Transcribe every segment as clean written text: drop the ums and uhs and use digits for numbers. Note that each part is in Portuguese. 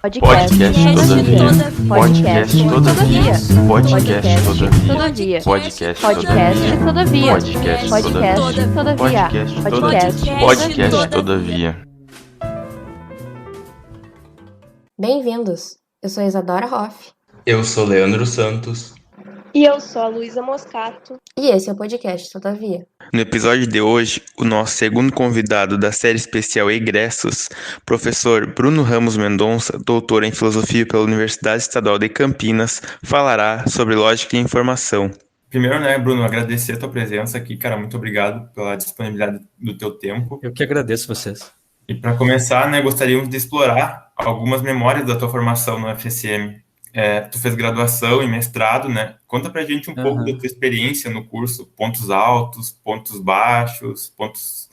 Podcast todavia. Podcast todavia. Podcast todavia. Podcast todavia. Podcast todavia. Bem-vindos! Eu sou Isadora Hoff. Eu sou Leandro Santos. E eu sou a Luísa Moscato. E esse é o podcast Todavia. No episódio de hoje, o nosso segundo convidado da série especial Egressos, professor Bruno Ramos Mendonça, doutor em filosofia pela Universidade Estadual de Campinas, falará sobre lógica e informação. Primeiro, Bruno, agradecer a tua presença aqui, cara, muito obrigado pela disponibilidade do teu tempo. Eu que agradeço vocês. E para começar, gostaríamos de explorar algumas memórias da tua formação no FSM. Tu fez graduação e mestrado, Conta pra gente um pouco da tua experiência no curso, pontos altos, pontos baixos, pontos,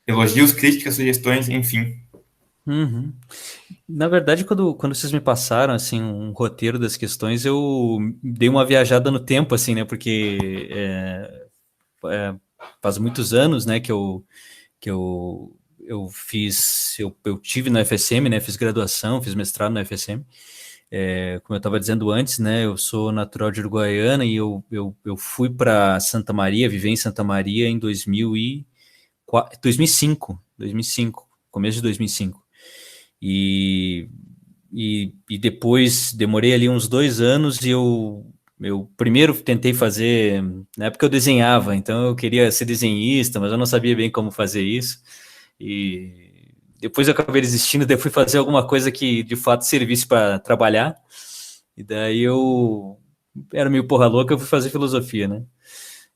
elogios, críticas, sugestões, enfim. Na verdade, quando vocês me passaram, assim, um roteiro das questões, eu dei uma viajada no tempo, assim, porque faz muitos anos, que eu tive na FSM, fiz graduação, fiz mestrado na FSM. Como eu estava dizendo antes, eu sou natural de Uruguaiana e eu fui para Santa Maria, vivi em Santa Maria em 2005, começo de 2005. E depois demorei ali uns 2 anos e eu primeiro tentei fazer, na época eu desenhava, então eu queria ser desenhista, mas eu não sabia bem como fazer isso. E depois eu acabei desistindo, daí fui fazer alguma coisa que de fato servisse para trabalhar, e daí eu era meio porra louca, eu fui fazer filosofia,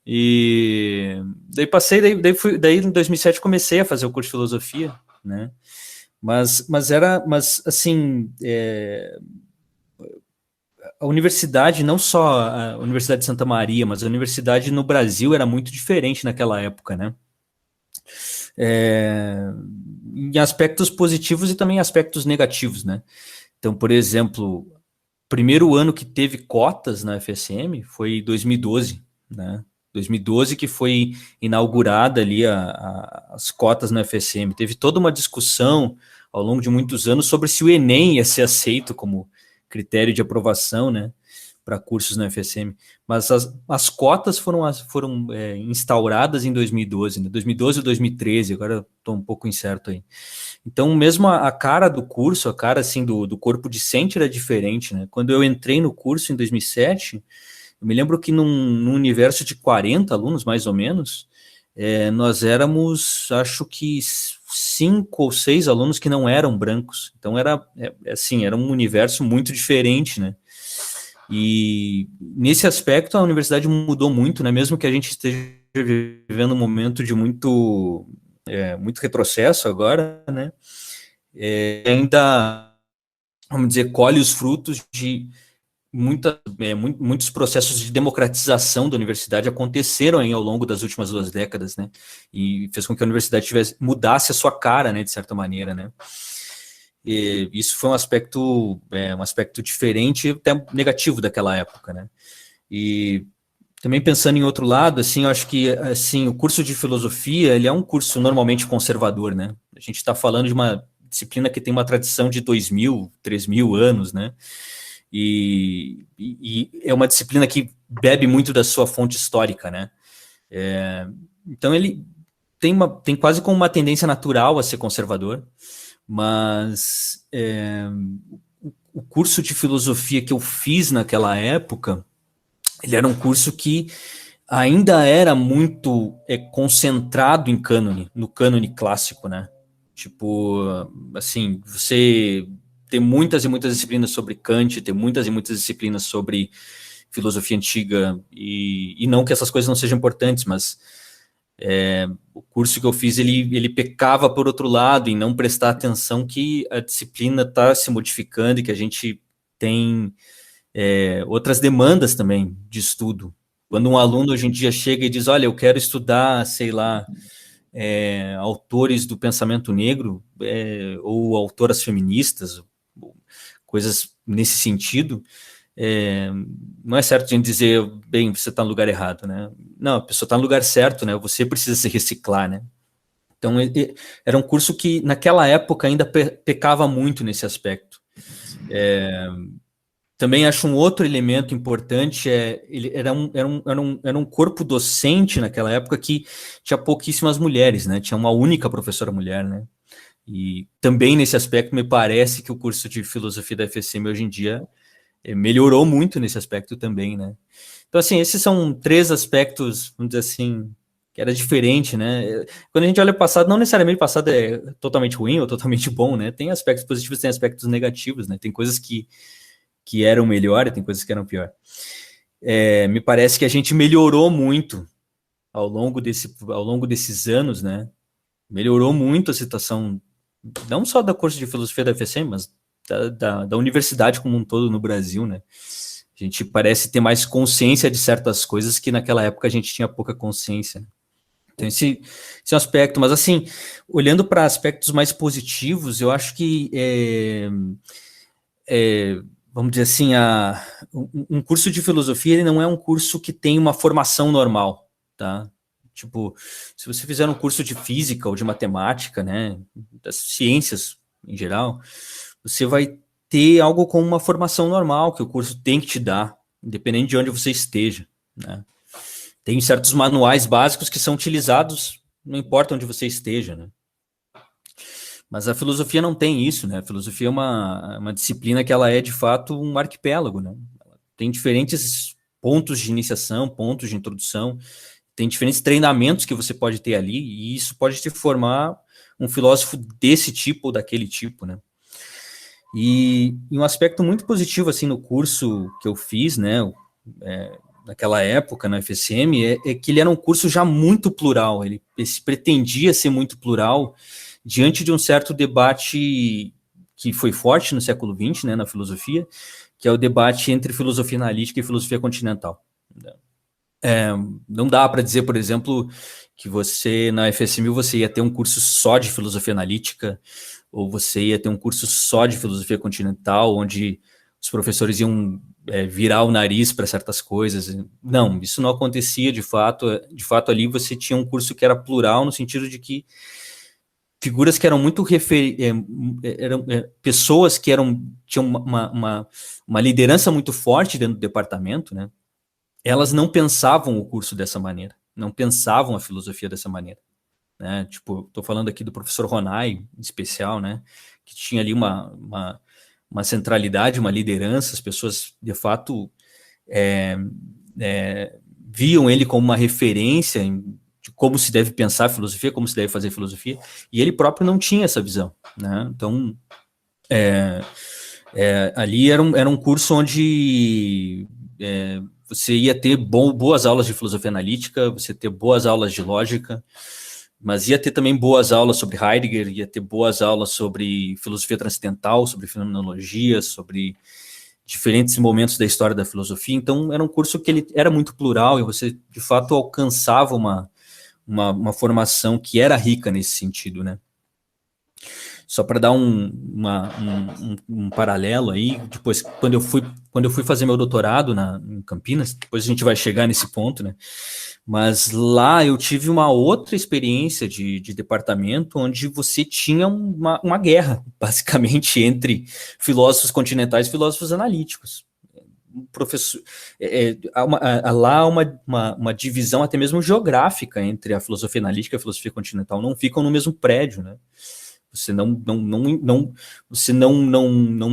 E daí passei, daí em 2007 comecei a fazer o curso de filosofia, Mas assim, a universidade, não só a Universidade de Santa Maria, mas a universidade no Brasil era muito diferente naquela época, em aspectos positivos e também aspectos negativos, Então, por exemplo, primeiro ano que teve cotas na FSM foi 2012, 2012 que foi inaugurada ali as cotas na FSM. Teve toda uma discussão ao longo de muitos anos sobre se o Enem ia ser aceito como critério de aprovação, para cursos na FSM, mas as cotas foram instauradas em 2012, 2012 ou 2013, agora estou um pouco incerto aí. Então, mesmo a cara do curso, a cara assim do corpo discente era diferente, Quando eu entrei no curso em 2007, eu me lembro que num universo de 40 alunos, mais ou menos, nós éramos, acho que 5 ou 6 alunos que não eram brancos. Então, era um universo muito diferente, E nesse aspecto a universidade mudou muito, Mesmo que a gente esteja vivendo um momento de muito retrocesso agora, ainda, vamos dizer, colhe os frutos de muitos processos de democratização da universidade aconteceram ao longo das últimas 2 décadas, E fez com que a universidade mudasse a sua cara, de certa maneira, E isso foi um aspecto diferente, até negativo daquela época, E também pensando em outro lado, eu acho que o curso de filosofia ele é um curso normalmente conservador, A gente está falando de uma disciplina que tem uma tradição de 2.000, 3.000 anos, E é uma disciplina que bebe muito da sua fonte histórica, Então ele tem quase como uma tendência natural a ser conservador. Mas o curso de filosofia que eu fiz naquela época, ele era um curso que ainda era muito concentrado em cânone, no cânone clássico, Tipo, assim, você tem muitas e muitas disciplinas sobre Kant, tem muitas e muitas disciplinas sobre filosofia antiga, e não que essas coisas não sejam importantes, mas o curso que eu fiz, ele pecava por outro lado, em não prestar atenção que a disciplina está se modificando e que a gente tem outras demandas também de estudo. Quando um aluno hoje em dia chega e diz, olha, eu quero estudar, sei lá, autores do pensamento negro, ou autoras feministas, coisas nesse sentido, não é certo a gente dizer, bem, você está no lugar errado, Não, a pessoa está no lugar certo, Você precisa se reciclar, Então, era um curso que, naquela época, ainda pecava muito nesse aspecto. Também acho um outro elemento importante, ele era um corpo docente naquela época que tinha pouquíssimas mulheres, né? Tinha uma única professora mulher, né? E também nesse aspecto me parece que o curso de filosofia da FSM hoje em dia melhorou muito nesse aspecto também, né? Então, assim, esses são 3 aspectos, vamos dizer assim, que era diferente, né? Quando a gente olha o passado, não necessariamente o passado é totalmente ruim ou totalmente bom, né? Tem aspectos positivos, tem aspectos negativos, né? Tem coisas que eram melhor e tem coisas que eram pior. Me parece que a gente melhorou muito ao longo desses anos, né? Melhorou muito a situação, não só da curso de filosofia da FSM, mas da universidade como um todo no Brasil, né? A gente parece ter mais consciência de certas coisas que naquela época a gente tinha pouca consciência. Então, esse é um aspecto. Mas, assim, olhando para aspectos mais positivos, eu acho que, vamos dizer assim, um curso de filosofia ele não é um curso que tem uma formação normal, tá? Tipo, se você fizer um curso de física ou de matemática, né, das ciências em geral, você vai ter algo como uma formação normal que o curso tem que te dar, independente de onde você esteja, né? Tem certos manuais básicos que são utilizados, não importa onde você esteja, né? Mas a filosofia não tem isso, né? A filosofia é uma disciplina que ela é, de fato, um arquipélago, né? Ela tem diferentes pontos de iniciação, pontos de introdução, tem diferentes treinamentos que você pode ter ali, e isso pode te formar um filósofo desse tipo ou daquele tipo, né? E um aspecto muito positivo, assim, no curso que eu fiz, né, naquela época, na FSM, é que ele era um curso já muito plural, ele se pretendia ser muito plural, diante de um certo debate que foi forte no século XX, né, na filosofia, que é o debate entre filosofia analítica e filosofia continental. Não dá para dizer, por exemplo, que você, na FSM, você ia ter um curso só de filosofia analítica, ou você ia ter um curso só de filosofia continental, onde os professores iam virar o nariz para certas coisas. Não, isso não acontecia de fato. De fato, ali você tinha um curso que era plural, no sentido de que figuras que eram muito eram pessoas que tinham uma liderança muito forte dentro do departamento, né? Elas não pensavam o curso dessa maneira, não pensavam a filosofia dessa maneira, né? Tipo, estou falando aqui do professor Ronay, em especial, né? Que tinha ali uma centralidade, uma liderança, as pessoas, de fato, viam ele como uma referência de como se deve pensar a filosofia, como se deve fazer filosofia, e ele próprio não tinha essa visão, né? Então, ali era um curso onde você ia ter boas aulas de filosofia analítica, você ia ter boas aulas de lógica, mas ia ter também boas aulas sobre Heidegger, ia ter boas aulas sobre filosofia transcendental, sobre fenomenologia, sobre diferentes momentos da história da filosofia. Então, era um curso que ele era muito plural e você, de fato, alcançava uma formação que era rica nesse sentido, né? Só para dar um paralelo aí, depois, quando eu fui fazer meu doutorado em Campinas, depois a gente vai chegar nesse ponto, né? Mas lá eu tive uma outra experiência de departamento onde você tinha uma guerra, basicamente, entre filósofos continentais e filósofos analíticos. Professor, lá há uma divisão até mesmo geográfica entre a filosofia analítica e a filosofia continental, não ficam no mesmo prédio, né? Você não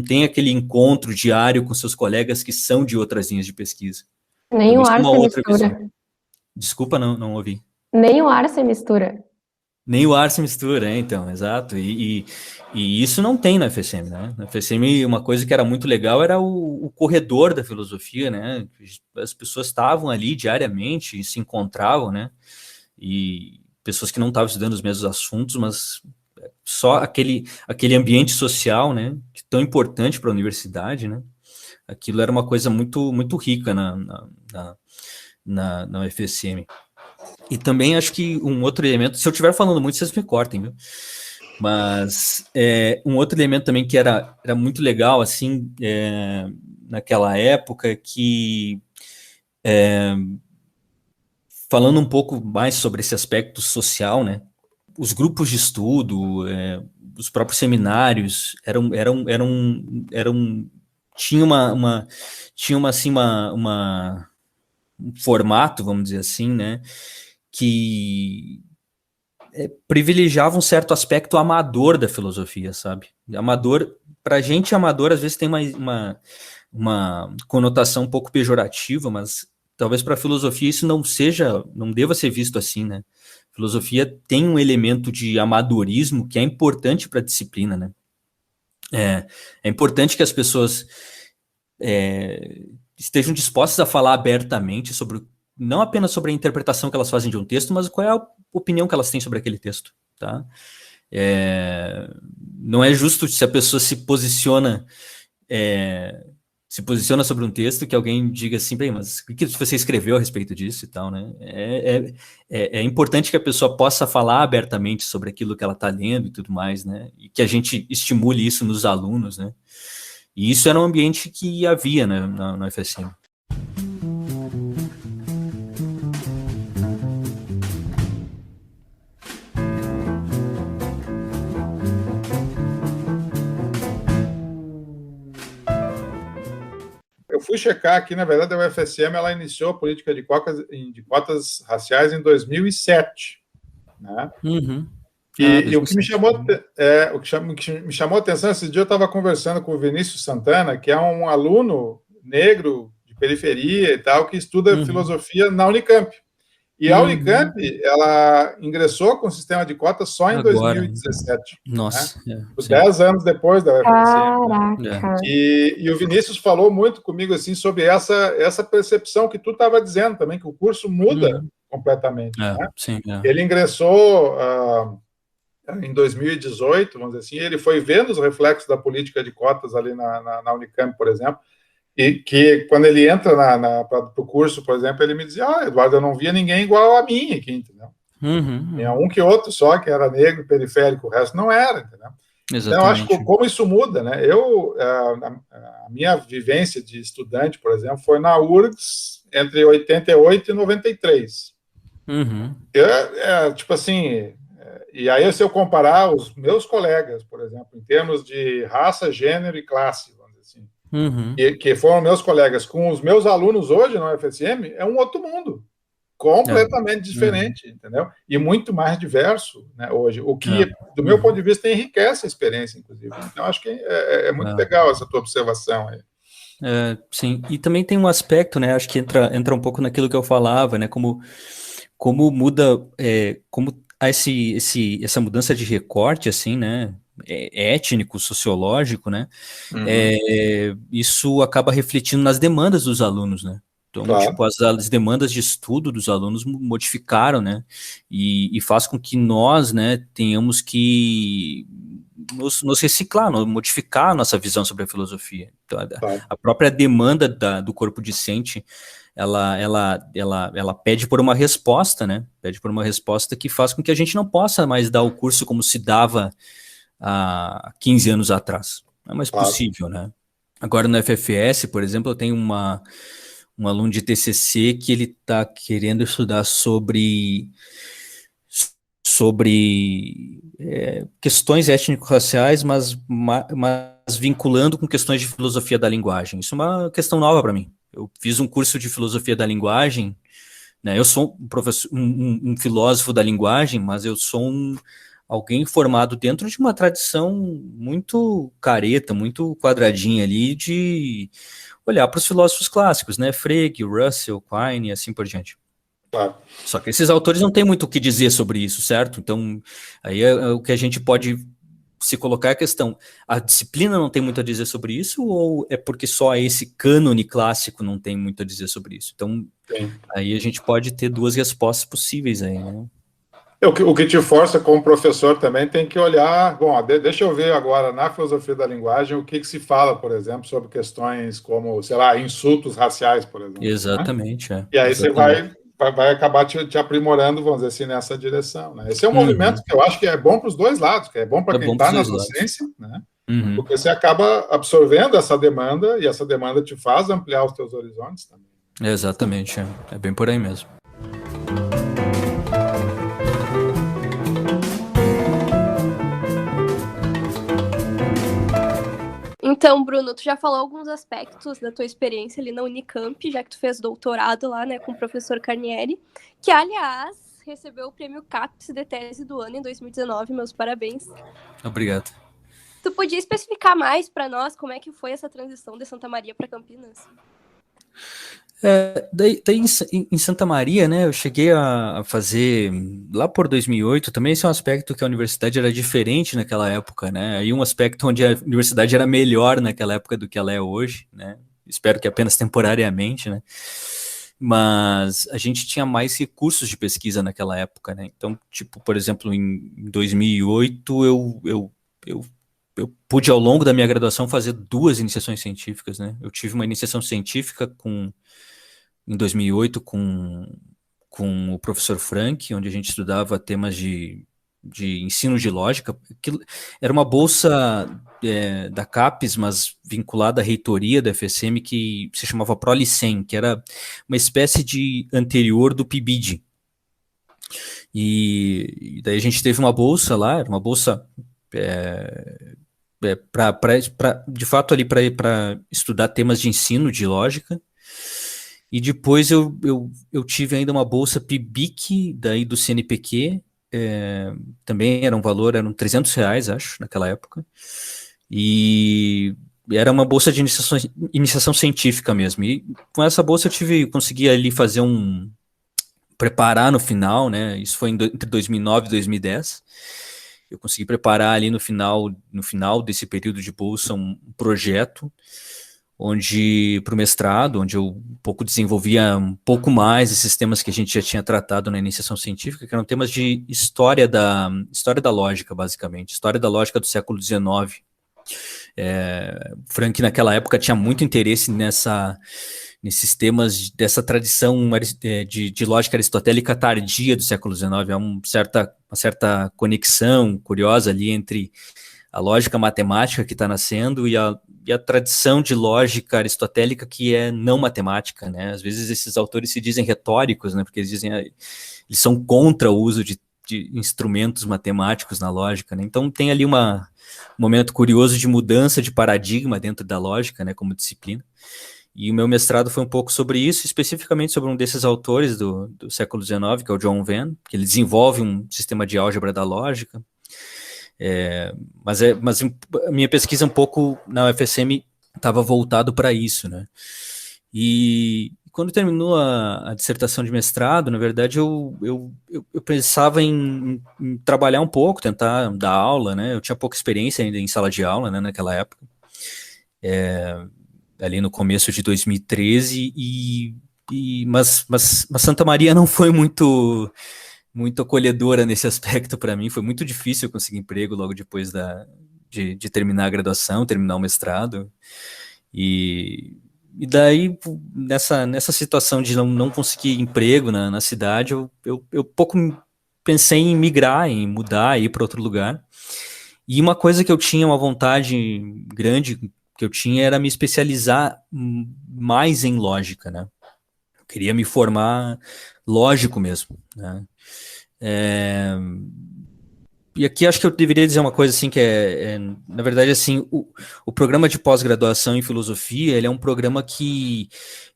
tem aquele encontro diário com seus colegas que são de outras linhas de pesquisa. Nem Então, o isso é ar uma se outra mistura. visão. Desculpa, não ouvi. Nem o ar se mistura. Nem o ar se mistura, então, exato. E isso não tem na FSM, né? Na FSM, uma coisa que era muito legal era o corredor da filosofia, né? As pessoas estavam ali diariamente e se encontravam, né? E pessoas que não estavam estudando os mesmos assuntos, mas só aquele ambiente social, né? Tão importante para a universidade, né? Aquilo era uma coisa muito, muito rica na UFSM. E também acho que um outro elemento, se eu estiver falando muito, vocês me cortem, viu? Mas um outro elemento também que era muito legal, assim, naquela época, que falando um pouco mais sobre esse aspecto social, né? os grupos de estudo, os próprios seminários tinha assim um formato, vamos dizer assim, né, que privilegiava um certo aspecto amador da filosofia, sabe? Amador, pra gente amador às vezes tem uma conotação um pouco pejorativa, mas talvez para a filosofia isso não deva ser visto assim, né? Filosofia tem um elemento de amadorismo que é importante para a disciplina, né? É importante que as pessoas estejam dispostas a falar abertamente não apenas sobre a interpretação que elas fazem de um texto, mas qual é a opinião que elas têm sobre aquele texto, tá? Não é justo se a pessoa se posiciona sobre um texto que alguém diga assim, bem, mas o que você escreveu a respeito disso e tal, né? É importante que a pessoa possa falar abertamente sobre aquilo que ela está lendo e tudo mais, né? E que a gente estimule isso nos alunos, né? E isso era um ambiente que havia, né, na UFSM. Eu fui checar aqui, na verdade, a UFSM ela iniciou a política de cotas raciais em 2007, né? Uhum. E o que me chamou a atenção, esse dia eu estava conversando com o Vinícius Santana, que é um aluno negro de periferia e tal, que estuda filosofia na Unicamp. E a Unicamp, ela ingressou com o sistema de cotas só em 2017. Nossa. Né? 10 anos depois da UFSM. Caraca. E o Vinícius falou muito comigo assim, sobre essa percepção que tu estava dizendo também, que o curso muda completamente. Né? Sim, Ele ingressou em 2018, vamos dizer assim, ele foi vendo os reflexos da política de cotas ali na Unicamp, por exemplo, e que quando ele entra para o curso, por exemplo, ele me dizia, Eduardo, eu não via ninguém igual a mim aqui, entendeu? Tinha um que outro só que era negro, periférico, o resto não era, entendeu? Exatamente. Então, eu acho que como isso muda, né? A minha vivência de estudante, por exemplo, foi na URGS entre 88 e 93. Tipo assim, e aí se eu comparar os meus colegas, por exemplo, em termos de raça, gênero e classe, vamos dizer assim, que foram meus colegas, com os meus alunos hoje na UFSM, é um outro mundo. Completamente diferente, entendeu? E muito mais diverso, né, hoje. O que, do meu ponto de vista, enriquece a experiência, inclusive. Então, acho que é muito legal essa tua observação aí. Sim, e também tem um aspecto, né, acho que entra um pouco naquilo que eu falava, né, como muda, como há essa mudança de recorte, assim, né, étnico, sociológico, né, isso acaba refletindo nas demandas dos alunos, né. Então, tipo, as demandas de estudo dos alunos modificaram, né, e faz com que nós, né, tenhamos que nos reciclar, modificar a nossa visão sobre a filosofia. Então, a própria demanda do corpo discente, ela pede por uma resposta, né, pede por uma resposta que faz com que a gente não possa mais dar o curso como se dava há 15 anos atrás. Não é mais possível, né. Agora, no FFS, por exemplo, eu tenho um aluno de TCC que ele está querendo estudar sobre questões étnico-raciais, mas vinculando com questões de filosofia da linguagem. Isso é uma questão nova para mim. Eu fiz um curso de filosofia da linguagem, né? Eu sou um filósofo da linguagem, mas eu sou alguém formado dentro de uma tradição muito careta, muito quadradinha ali, de olhar para os filósofos clássicos, né? Frege, Russell, Quine e assim por diante. Só que esses autores não têm muito o que dizer sobre isso, certo? Então, aí é o que a gente pode se colocar a questão. A disciplina não tem muito a dizer sobre isso, ou é porque só esse cânone clássico não tem muito a dizer sobre isso? Então, aí a gente pode ter duas respostas possíveis aí, né? O que te força como professor também tem que olhar, bom, deixa eu ver agora na filosofia da linguagem o que se fala, por exemplo, sobre questões como, sei lá, insultos raciais, por exemplo. Exatamente, né? E aí você vai acabar te aprimorando, vamos dizer assim, nessa direção. Né? Esse é um movimento que eu acho que é bom para os dois lados, que é bom para quem está na docência, né? Porque você acaba absorvendo essa demanda e essa demanda te faz ampliar os teus horizontes também. Exatamente, é bem por aí mesmo. Então, Bruno, tu já falou alguns aspectos da tua experiência ali na Unicamp, já que tu fez doutorado lá, né, com o professor Carnieri, que, aliás, recebeu o prêmio CAPES de tese do ano em 2019, meus parabéns. Obrigado. Tu podia especificar mais para nós como é que foi essa transição de Santa Maria para Campinas? Daí em Santa Maria, né, eu cheguei a fazer, lá por 2008, também esse é um aspecto que a universidade era diferente naquela época, né, aí um aspecto onde a universidade era melhor naquela época do que ela é hoje, né, espero que apenas temporariamente, né, mas a gente tinha mais recursos de pesquisa naquela época, né, então, tipo, por exemplo, em 2008, eu pude, ao longo da minha graduação, fazer 2 iniciações científicas, né, eu tive uma iniciação científica em 2008 com o professor Frank, onde a gente estudava temas de ensino de lógica, que era uma bolsa da CAPES, mas vinculada à reitoria da FSM, que se chamava Prolicem, que era uma espécie de anterior do PIBID. E daí a gente teve uma bolsa lá, era uma bolsa de fato ali para estudar temas de ensino de lógica. E depois eu tive ainda uma bolsa PIBIC, daí do CNPq, também era um valor, eram R$300, acho, naquela época. E era uma bolsa de iniciação científica mesmo. E com essa bolsa eu consegui ali fazer preparar no final, né? Isso foi entre 2009 e 2010. Eu consegui preparar ali no final desse período de bolsa um projeto para o mestrado, onde eu um pouco desenvolvia um pouco mais esses temas que a gente já tinha tratado na iniciação científica, que eram temas de história da lógica, basicamente, história da lógica do século XIX. Frank, naquela época, tinha muito interesse nesses temas dessa tradição de lógica aristotélica tardia do século XIX. Há uma certa conexão curiosa ali entre a lógica matemática que está nascendo e a tradição de lógica aristotélica que é não matemática, né? Às vezes esses autores se dizem retóricos, né? Porque eles são contra o uso de instrumentos matemáticos na lógica, né? Então tem ali um momento curioso de mudança de paradigma dentro da lógica, né? Como disciplina. E o meu mestrado foi um pouco sobre isso, especificamente sobre um desses autores do século XIX, que é o John Venn, que ele desenvolve um sistema de álgebra da lógica. Mas a minha pesquisa um pouco na UFSM estava voltado para isso, né? E quando terminou a dissertação de mestrado, na verdade, eu pensava em trabalhar um pouco, tentar dar aula, né? Eu tinha pouca experiência ainda em sala de aula, né, naquela época, ali no começo de 2013, mas Santa Maria não foi muito acolhedora nesse aspecto para mim. Foi muito difícil eu conseguir emprego logo depois de terminar a graduação, terminar o mestrado. E daí, nessa situação de não conseguir emprego na cidade, eu pouco pensei em migrar, em mudar, ir para outro lugar. E uma coisa que eu tinha, uma vontade grande que eu tinha, era me especializar mais em lógica, né? Eu queria me formar lógico mesmo, né? E aqui acho que eu deveria dizer uma coisa assim, que na verdade, assim, o programa de pós-graduação em filosofia, ele é um programa que,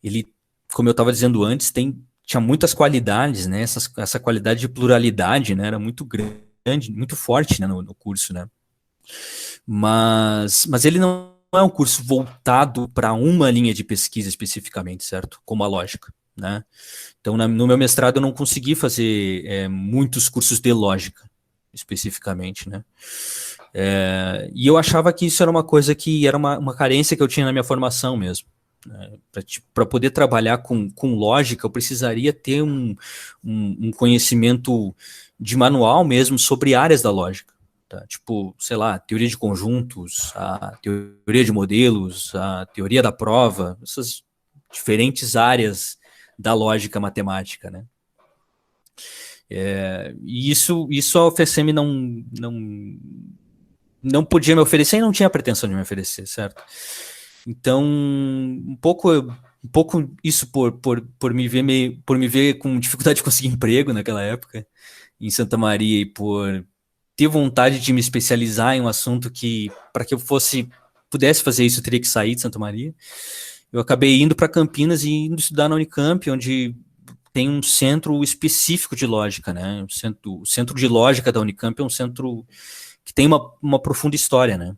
ele, como eu estava dizendo antes, tinha muitas qualidades, né? Essa qualidade de pluralidade, né? Era muito grande, muito forte, né, no curso, né? Mas ele não é um curso voltado para uma linha de pesquisa especificamente, certo? Como a lógica, né? Então, no meu mestrado, eu não consegui fazer muitos cursos de lógica, especificamente, né? E eu achava que isso era uma coisa que era uma carência que eu tinha na minha formação mesmo. Né? Para poder trabalhar com lógica, eu precisaria ter um conhecimento de manual mesmo sobre áreas da lógica. Tá? Tipo, sei lá, teoria de conjuntos, a teoria de modelos, a teoria da prova, essas diferentes áreas da lógica matemática, né? E isso a UFSM não podia me oferecer e não tinha pretensão de me oferecer, certo? Então, um pouco isso por me ver com dificuldade de conseguir emprego naquela época em Santa Maria, e por ter vontade de me especializar em um assunto que, para que eu fosse pudesse fazer isso, eu teria que sair de Santa Maria. Eu acabei indo para Campinas e indo estudar na Unicamp, onde tem um centro específico de lógica, né? O centro de lógica da Unicamp é um centro que tem uma profunda história, né?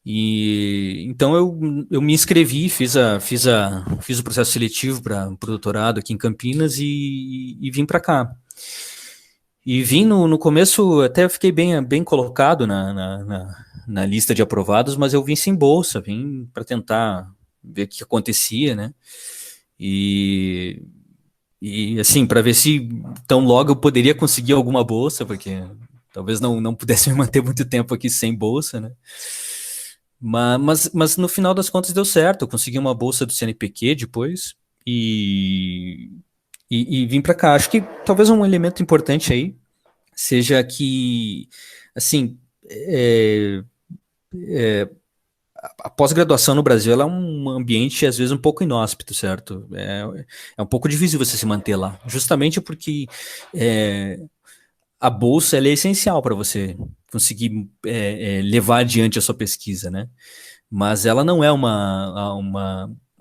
E então eu me inscrevi, fiz o processo seletivo para o doutorado aqui em Campinas e vim para cá. E vim no começo, até fiquei bem colocado na lista de aprovados, mas eu vim sem bolsa, vim para tentar ver o que acontecia, né? E assim, para ver se tão logo eu poderia conseguir alguma bolsa, porque talvez não pudesse me manter muito tempo aqui sem bolsa, né? Mas no final das contas deu certo, eu consegui uma bolsa do CNPq depois e vim para cá. Acho que talvez um elemento importante aí seja que, assim, a pós-graduação no Brasil ela é um ambiente, às vezes, um pouco inóspito, certo? É um pouco difícil você se manter lá, justamente porque a bolsa ela é essencial para você conseguir levar adiante a sua pesquisa, né? Mas ela não é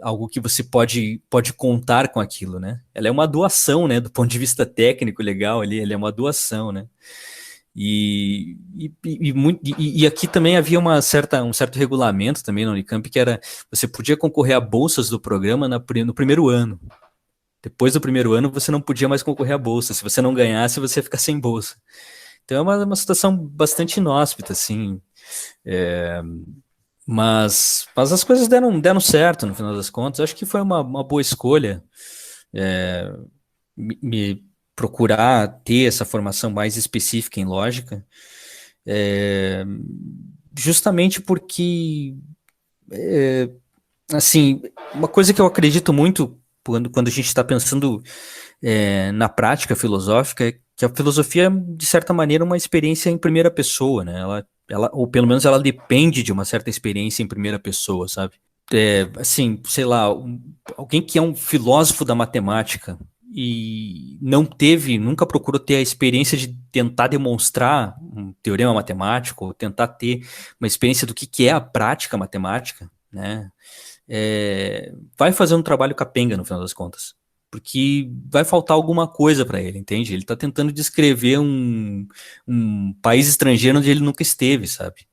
algo que você pode contar com aquilo, né? Ela é uma doação, né? Do ponto de vista técnico, legal, ali, ela é uma doação, né? E aqui também havia um certo regulamento também na Unicamp, que era, você podia concorrer a bolsas do programa no primeiro ano. Depois do primeiro ano, você não podia mais concorrer à bolsa. Se você não ganhasse, você ia ficar sem bolsa. Então é uma situação bastante inóspita, assim. Mas as coisas deram certo, no final das contas. Acho que foi uma boa escolha me procurar ter essa formação mais específica em lógica, justamente porque, assim, uma coisa que eu acredito muito quando a gente está pensando na prática filosófica é que a filosofia é, de certa maneira, uma experiência em primeira pessoa, né? Ou pelo menos ela depende de uma certa experiência em primeira pessoa, sabe? Assim, sei lá, alguém que é um filósofo da matemática e nunca procurou ter a experiência de tentar demonstrar um teorema matemático, ou tentar ter uma experiência do que é a prática matemática, né? Vai fazer um trabalho capenga no final das contas, porque vai faltar alguma coisa para ele, entende? Ele está tentando descrever um país estrangeiro onde ele nunca esteve, sabe?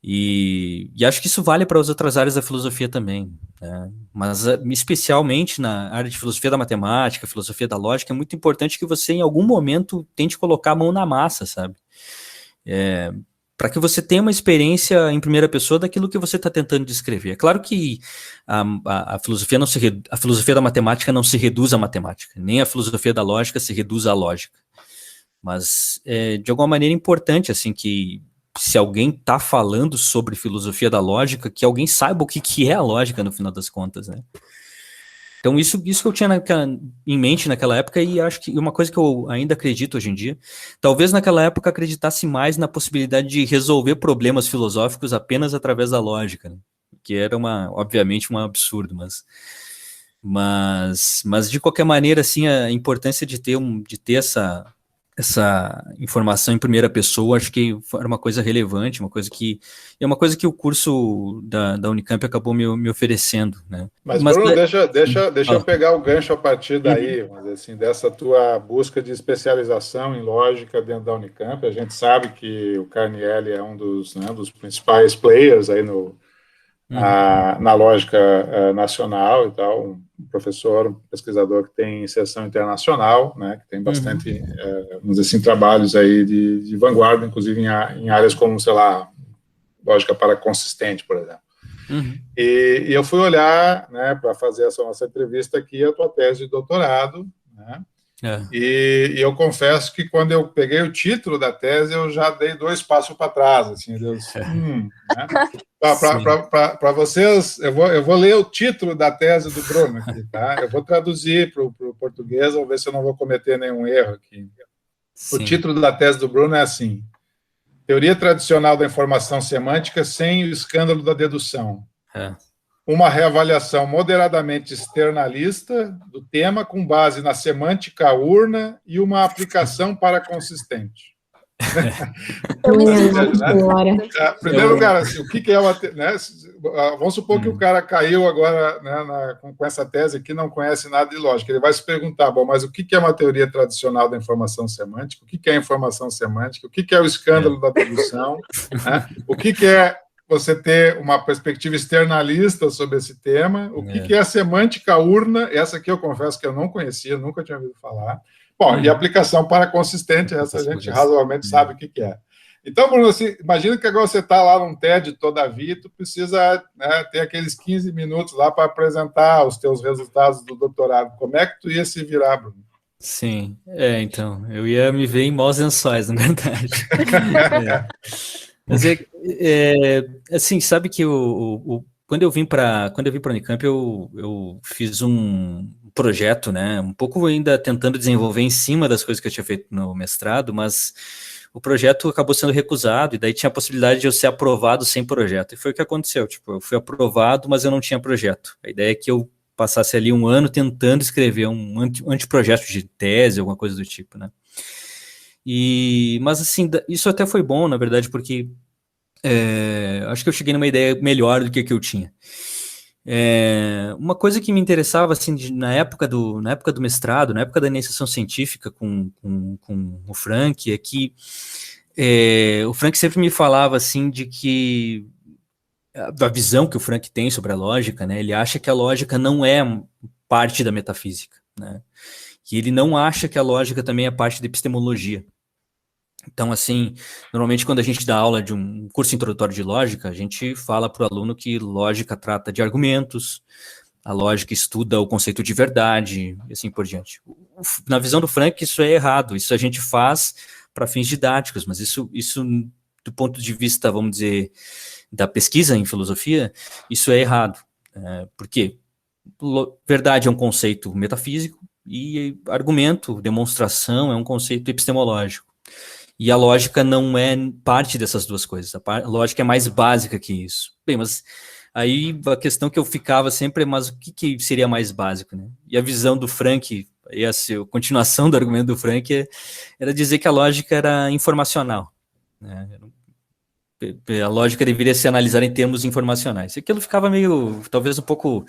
E acho que isso vale para as outras áreas da filosofia também, né? Mas especialmente na área de filosofia da matemática, filosofia da lógica, é muito importante que você em algum momento tente colocar a mão na massa, sabe? Para que você tenha uma experiência em primeira pessoa daquilo que você está tentando descrever. É claro que a filosofia da matemática não se reduz à matemática, nem a filosofia da lógica se reduz à lógica. Mas, de alguma maneira, é importante, assim, que se alguém está falando sobre filosofia da lógica, que alguém saiba o que é a lógica, no final das contas, né? Então, isso que eu tinha em mente naquela época, e acho que uma coisa que eu ainda acredito hoje em dia, talvez naquela época acreditasse mais na possibilidade de resolver problemas filosóficos apenas através da lógica, né? Que era obviamente um absurdo, mas de qualquer maneira, assim, a importância de ter essa informação em primeira pessoa, acho que era uma coisa relevante, uma coisa que o curso da Unicamp acabou me oferecendo, né? Mas Bruno, deixa eu pegar o gancho a partir daí, mas assim, dessa tua busca de especialização em lógica dentro da Unicamp. A gente sabe que o Carnielli é um dos principais players aí na lógica nacional e tal, um professor, um pesquisador que tem inserção internacional, né, que tem bastante, vamos dizer assim, trabalhos aí de vanguarda, inclusive em áreas como, sei lá, lógica paraconsistente, por exemplo. E eu fui olhar, né, para fazer essa nossa entrevista aqui, a tua tese de doutorado, né, e eu confesso que quando eu peguei o título da tese, eu já dei 2 passos para trás, assim, né? Para vocês, eu vou ler o título da tese do Bruno aqui, tá? Eu vou traduzir para o português, vou ver se eu não vou cometer nenhum erro aqui. Sim. O título da tese do Bruno é assim: Teoria tradicional da informação semântica sem o escândalo da dedução. Uma reavaliação moderadamente externalista do tema com base na semântica urna e uma aplicação paraconsistente. Em primeiro lugar, assim, o que é uma... Né, vamos supor que o cara caiu agora, né, com essa tese aqui, não conhece nada de lógica. Ele vai se perguntar, bom, mas o que é uma teoria tradicional da informação semântica? O que é informação semântica? O que é o escândalo da tradução? Né? O que é você ter uma perspectiva externalista sobre esse tema? O que é a semântica urna? Essa aqui eu confesso que eu não conhecia, nunca tinha ouvido falar. Bom, e aplicação paraconsistente, essa a gente razoavelmente sabe o que é. Então, Bruno, assim, imagina que agora você está lá num TED todavia, tu precisa, né, ter aqueles 15 minutos lá para apresentar os teus resultados do doutorado. Como é que tu ia se virar, Bruno? Sim, então, eu ia me ver em maus lençóis, na verdade. Mas assim, sabe que quando eu vim para a Unicamp, eu fiz um projeto, né, um pouco ainda tentando desenvolver em cima das coisas que eu tinha feito no mestrado, mas o projeto acabou sendo recusado, e daí tinha a possibilidade de eu ser aprovado sem projeto. E foi o que aconteceu, tipo, eu fui aprovado, mas eu não tinha projeto. A ideia é que eu passasse ali um ano tentando escrever um anteprojeto de tese, alguma coisa do tipo, né? Mas assim, isso até foi bom, na verdade, porque acho que eu cheguei numa ideia melhor do que eu tinha. Uma coisa que me interessava, assim, na época do mestrado, na época da iniciação científica com o Frank, é que o Frank sempre me falava, assim, de que a visão que o Frank tem sobre a lógica, né, ele acha que a lógica não é parte da metafísica, né, que ele não acha que a lógica também é parte da epistemologia. Então, assim, normalmente quando a gente dá aula de um curso introdutório de lógica, a gente fala para o aluno que lógica trata de argumentos, a lógica estuda o conceito de verdade, e assim por diante. Na visão do Frank, isso é errado, isso a gente faz para fins didáticos, mas isso do ponto de vista, vamos dizer, da pesquisa em filosofia, isso é errado. Por quê? Verdade é um conceito metafísico e argumento, demonstração é um conceito epistemológico. E a lógica não é parte dessas duas coisas. A lógica é mais básica que isso. Bem, mas aí a questão que eu ficava sempre é, mas o que seria mais básico, né? E a visão do Frank, a continuação do argumento do Frank era dizer que a lógica era informacional, né? A lógica deveria se analisar em termos informacionais. E aquilo ficava meio, talvez um pouco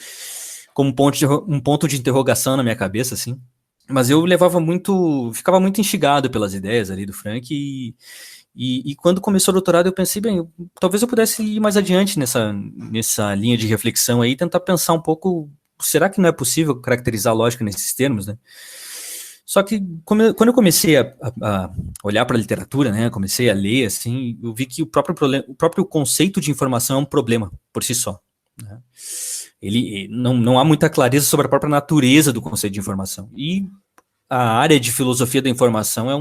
como um ponto de interrogação na minha cabeça, assim. Mas eu ficava muito instigado pelas ideias ali do Frank, e quando começou o doutorado eu pensei, bem, talvez eu pudesse ir mais adiante nessa linha de reflexão aí, tentar pensar um pouco, será que não é possível caracterizar a lógica nesses termos, né? Só que quando eu comecei a olhar para a literatura, né, comecei a ler, assim, eu vi que o próprio conceito de informação é um problema por si só, né? Não há muita clareza sobre a própria natureza do conceito de informação. E a área de filosofia da informação é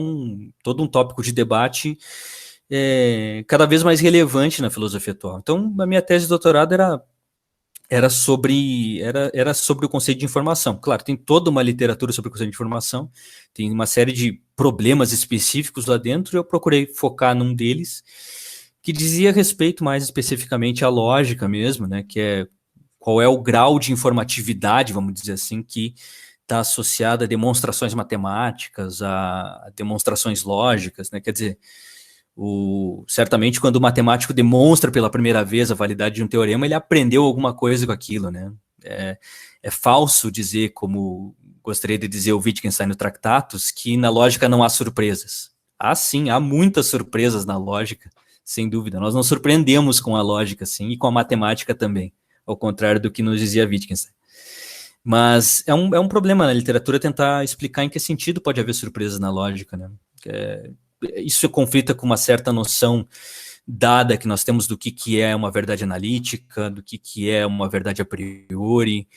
todo um tópico de debate cada vez mais relevante na filosofia atual. Então, a minha tese de doutorado era sobre o conceito de informação. Claro, tem toda uma literatura sobre o conceito de informação, tem uma série de problemas específicos lá dentro, e eu procurei focar num deles, que dizia respeito mais especificamente à lógica mesmo, né, que é qual é o grau de informatividade, vamos dizer assim, que está associado a demonstrações matemáticas, a demonstrações lógicas, né? Quer dizer, certamente quando o matemático demonstra pela primeira vez a validade de um teorema, ele aprendeu alguma coisa com aquilo, né? É falso dizer, como gostaria de dizer o Wittgenstein no Tractatus, que na lógica não há surpresas. Sim, há muitas surpresas na lógica, sem dúvida. Nós nos surpreendemos com a lógica, sim, e com a matemática também, ao contrário do que nos dizia Wittgenstein. Mas é um problema na literatura tentar explicar em que sentido pode haver surpresas na lógica, né? Isso conflita com uma certa noção dada que nós temos do que é uma verdade analítica, do que é uma verdade a priori,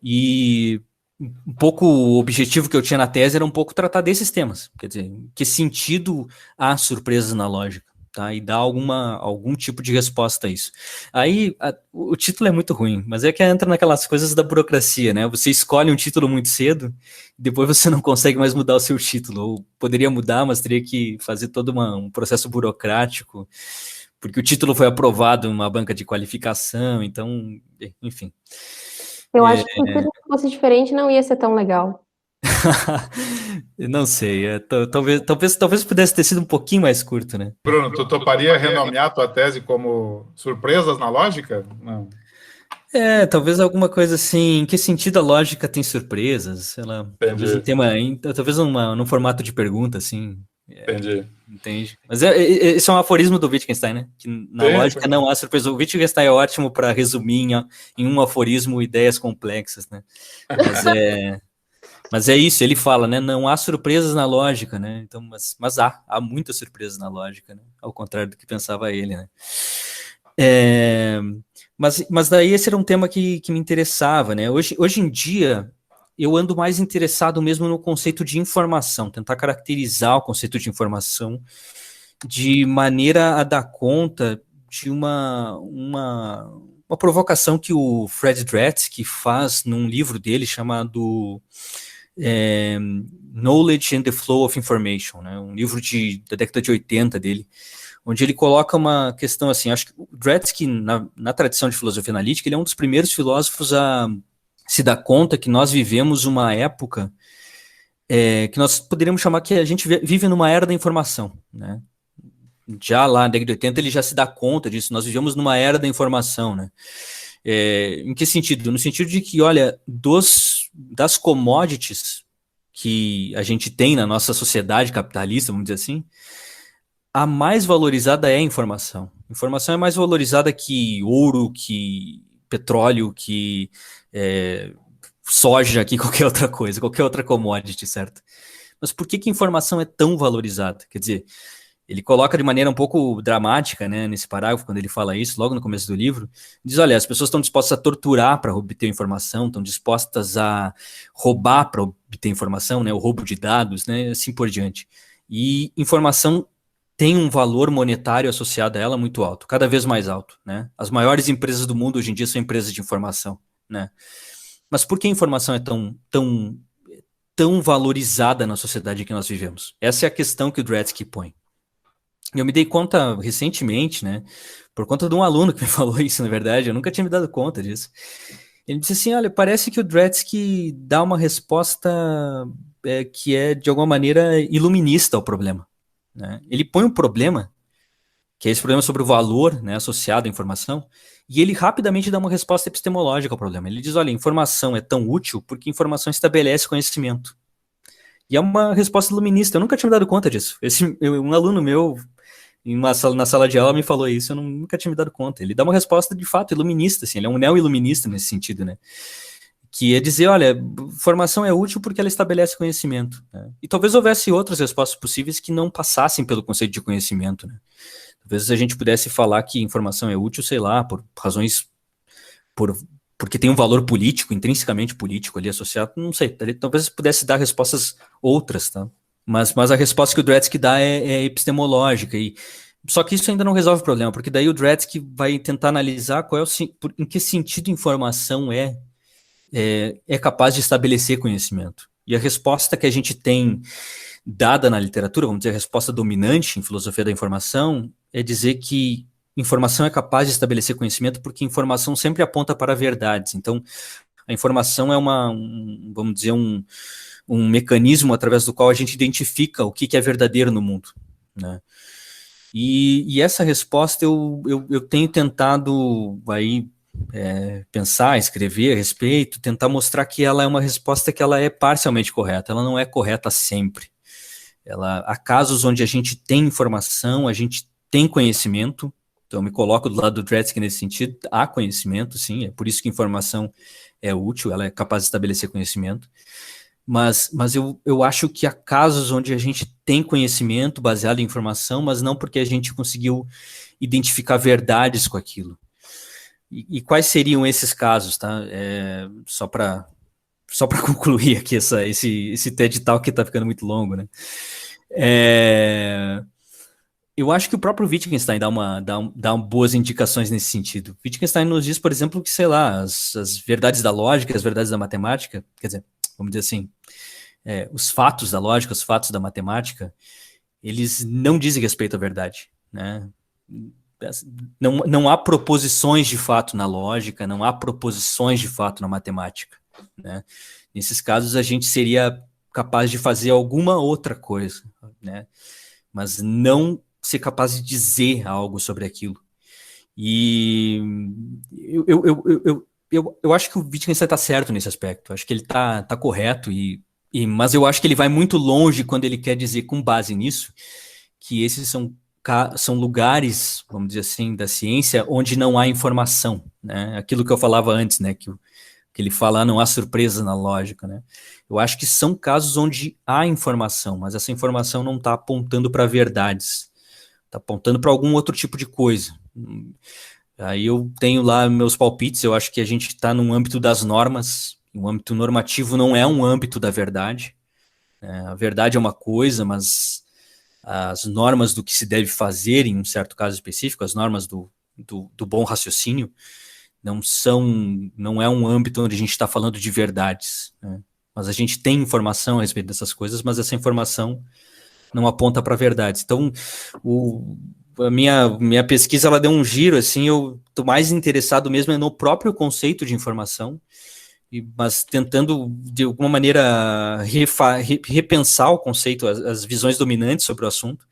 e um pouco o objetivo que eu tinha na tese era um pouco tratar desses temas, quer dizer, em que sentido há surpresas na lógica, tá? E dar algum tipo de resposta a isso. Aí, o título é muito ruim, mas é que entra naquelas coisas da burocracia, né? Você escolhe um título muito cedo, depois você não consegue mais mudar o seu título, ou poderia mudar, mas teria que fazer todo um processo burocrático, porque o título foi aprovado em uma banca de qualificação, então, enfim. Eu acho que se o título fosse diferente, não ia ser tão legal. Não sei, talvez pudesse ter sido um pouquinho mais curto, né? Bruno, tu toparia renomear tua tese como surpresas na lógica? Não. Talvez alguma coisa assim, em que sentido a lógica tem surpresas, sei lá, talvez um tema, talvez num formato de pergunta, assim. Entendi. Entende? Mas esse é um aforismo do Wittgenstein, né? Que na lógica não há surpresa. O Wittgenstein é ótimo para resumir em um aforismo ideias complexas, né? Mas é isso, ele fala, né? Não há surpresas na lógica, né? Então, mas há muitas surpresas na lógica, né? Ao contrário do que pensava ele, né? Mas daí esse era um tema que me interessava, né? Hoje em dia, eu ando mais interessado mesmo no conceito de informação, tentar caracterizar o conceito de informação de maneira a dar conta de uma provocação que o Fred Dretske faz num livro dele chamado Knowledge and the Flow of Information, né? Um livro da década de 80 dele, onde ele coloca uma questão assim, acho que o Dretske, na tradição de filosofia analítica, ele é um dos primeiros filósofos a se dar conta que nós vivemos uma época que nós poderíamos chamar que a gente vive numa era da informação, né? Já lá na década de 80 ele já se dá conta disso, nós vivemos numa era da informação, né? Em que sentido? No sentido de que, olha, das commodities que a gente tem na nossa sociedade capitalista, vamos dizer assim, a mais valorizada é a informação. Informação é mais valorizada que ouro, que petróleo, que soja, que qualquer outra coisa, qualquer outra commodity, certo? Mas por que a informação é tão valorizada? Quer dizer, ele coloca de maneira um pouco dramática, né, nesse parágrafo, quando ele fala isso, logo no começo do livro, diz, olha, as pessoas estão dispostas a torturar para obter informação, estão dispostas a roubar para obter informação, né, o roubo de dados, né, assim por diante. E informação tem um valor monetário associado a ela muito alto, cada vez mais alto, né? As maiores empresas do mundo hoje em dia são empresas de informação, né? Mas por que a informação é tão valorizada na sociedade em que nós vivemos? Essa é a questão que o Dretske põe. Eu me dei conta recentemente, né, por conta de um aluno que me falou isso, na verdade, eu nunca tinha me dado conta disso. Ele disse assim, olha, parece que o Dretske dá uma resposta que é, de alguma maneira, iluminista ao problema, né? Ele põe um problema, que é esse problema sobre o valor, né, associado à informação, e ele rapidamente dá uma resposta epistemológica ao problema. Ele diz, olha, informação é tão útil porque informação estabelece conhecimento. E é uma resposta iluminista, eu nunca tinha me dado conta disso. Um aluno meu, na sala de aula, me falou isso, eu nunca tinha me dado conta. Ele dá uma resposta, de fato, iluminista, assim, ele é um neo-iluminista nesse sentido, né? Que é dizer, olha, formação é útil porque ela estabelece conhecimento, né? E talvez houvesse outras respostas possíveis que não passassem pelo conceito de conhecimento, né? Talvez a gente pudesse falar que informação é útil, sei lá, por razões, porque tem um valor político, intrinsecamente político ali associado, não sei, talvez pudesse dar respostas outras, tá? Mas a resposta que o Dretske dá é epistemológica, só que isso ainda não resolve o problema, porque daí o Dretske vai tentar analisar em que sentido informação é capaz de estabelecer conhecimento. E a resposta que a gente tem dada na literatura, vamos dizer, a resposta dominante em filosofia da informação, é dizer que informação é capaz de estabelecer conhecimento porque informação sempre aponta para verdades. Então, a informação é vamos dizer, um mecanismo através do qual a gente identifica o que é verdadeiro no mundo, né? E essa resposta eu tenho tentado aí pensar, escrever a respeito, tentar mostrar que ela é uma resposta que ela é parcialmente correta, ela não é correta sempre. Há casos onde a gente tem informação, a gente tem conhecimento, então eu me coloco do lado do Dretske nesse sentido, há conhecimento, sim, é por isso que informação é útil, ela é capaz de estabelecer conhecimento, mas eu acho que há casos onde a gente tem conhecimento baseado em informação, mas não porque a gente conseguiu identificar verdades com aquilo. E quais seriam esses casos, tá? Só para concluir aqui esse TED Talk que está ficando muito longo, né? Eu acho que o próprio Wittgenstein dá boas indicações nesse sentido. Wittgenstein nos diz, por exemplo, que, sei lá, as verdades da lógica, as verdades da matemática, quer dizer, vamos dizer assim, os fatos da lógica, os fatos da matemática, eles não dizem respeito à verdade, né? Não há proposições de fato na lógica, não há proposições de fato na matemática, né? Nesses casos, a gente seria capaz de fazer alguma outra coisa, né? Mas não ser capaz de dizer algo sobre aquilo. E eu acho que o Wittgenstein está certo nesse aspecto. Eu acho que ele tá correto, mas eu acho que ele vai muito longe quando ele quer dizer, com base nisso, que esses são lugares, vamos dizer assim, da ciência onde não há informação, né? Aquilo que eu falava antes, né? Que ele fala, não há surpresa na lógica, né? Eu acho que são casos onde há informação, mas essa informação não está apontando para verdades, está apontando para algum outro tipo de coisa. Aí eu tenho lá meus palpites, eu acho que a gente está num âmbito das normas, o âmbito normativo não é um âmbito da verdade, né? A verdade é uma coisa, mas as normas do que se deve fazer em um certo caso específico, as normas do bom raciocínio, não é um âmbito onde a gente está falando de verdades, né? Mas a gente tem informação a respeito dessas coisas, mas essa informação não aponta para verdades. Então, a minha pesquisa, ela deu um giro, assim, eu estou mais interessado mesmo no próprio conceito de informação, mas tentando, de alguma maneira, repensar o conceito, as visões dominantes sobre o assunto,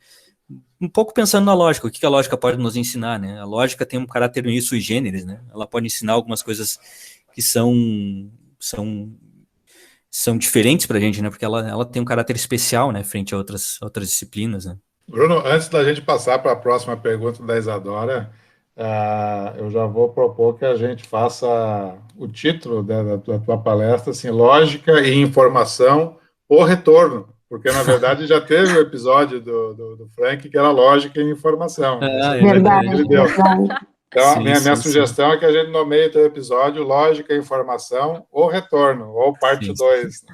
um pouco pensando na lógica, o que a lógica pode nos ensinar, né? A lógica tem um caráter meio sui generis, né? Ela pode ensinar algumas coisas que são diferentes para a gente, né? Porque ela tem um caráter especial, né? Frente a outras disciplinas, né? Bruno, antes da gente passar para a próxima pergunta da Isadora, eu já vou propor que a gente faça o título da tua palestra, assim, Lógica e Informação, o Retorno, porque, na verdade, já teve o episódio do Frank, que era Lógica e Informação. Verdade, Ele deu. verdade. Então, Sim, minha sim, sugestão é que a gente nomeie o teu episódio Lógica e Informação, o Retorno, ou parte 2.